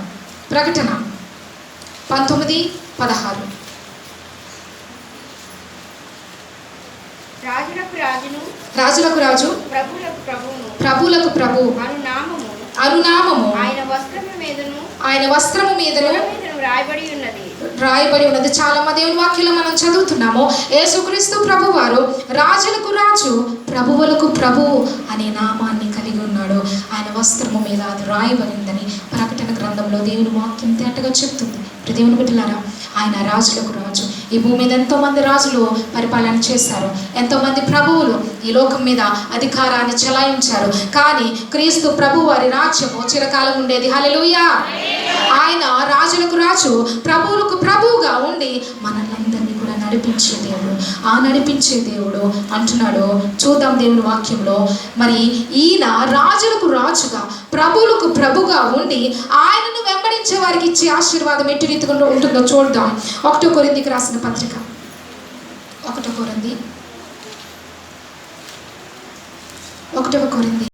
ప్రకటన 19:16. రాజులకు రాజు, ప్రభువులకు ప్రభు అనునామము ఆయన వస్త్రము మీదను రాయబడి ఉన్నది. చాలా మంది దేవుని వాక్యంలో మనం చదువుతున్నాము. యేసుక్రీస్తు ప్రభువారు రాజులకు రాజు, ప్రభువులకు ప్రభు అనే నామాన్ని కలిగి ఉన్నాడు. ఆయన వస్త్రము మీద అది రాయబడిందని ప్రకటన గ్రంథంలో దేవుని వాక్యం తేటగా చెప్తుంది. దేవుని బిడ్డలారా, ఆయన రాజులకు రాజు. ఈ భూమి మీద ఎంతోమంది రాజులు పరిపాలన చేశారు, ఎంతోమంది ప్రభువులు ఈ లోకం మీద అధికారాన్ని చెలాయించారు. కానీ క్రీస్తు ప్రభు వారి రాజ్యము చిరకాలం ఉండేది. హల్లెలూయా. ఆయన రాజులకు రాజు, ప్రభువులకు ప్రభువుగా ఉండి మనల్ని కూడా నడిపించే దేవుడు. ఆ నడిపించే దేవుడు అంటున్నాడు. చూద్దాం దేవుని వాక్యంలో. మరి ఈయన రాజులకు రాజుగా, ప్రభువులకు ప్రభుగా ఉండి ఆయనను వెంబడించే వారికి ఇచ్చే ఆశీర్వాదం ఎట్టి రీతిగా ఉంటుందో చూద్దాం. 1 కొరింథీకి రాసిన పత్రిక 1 కొరింథీ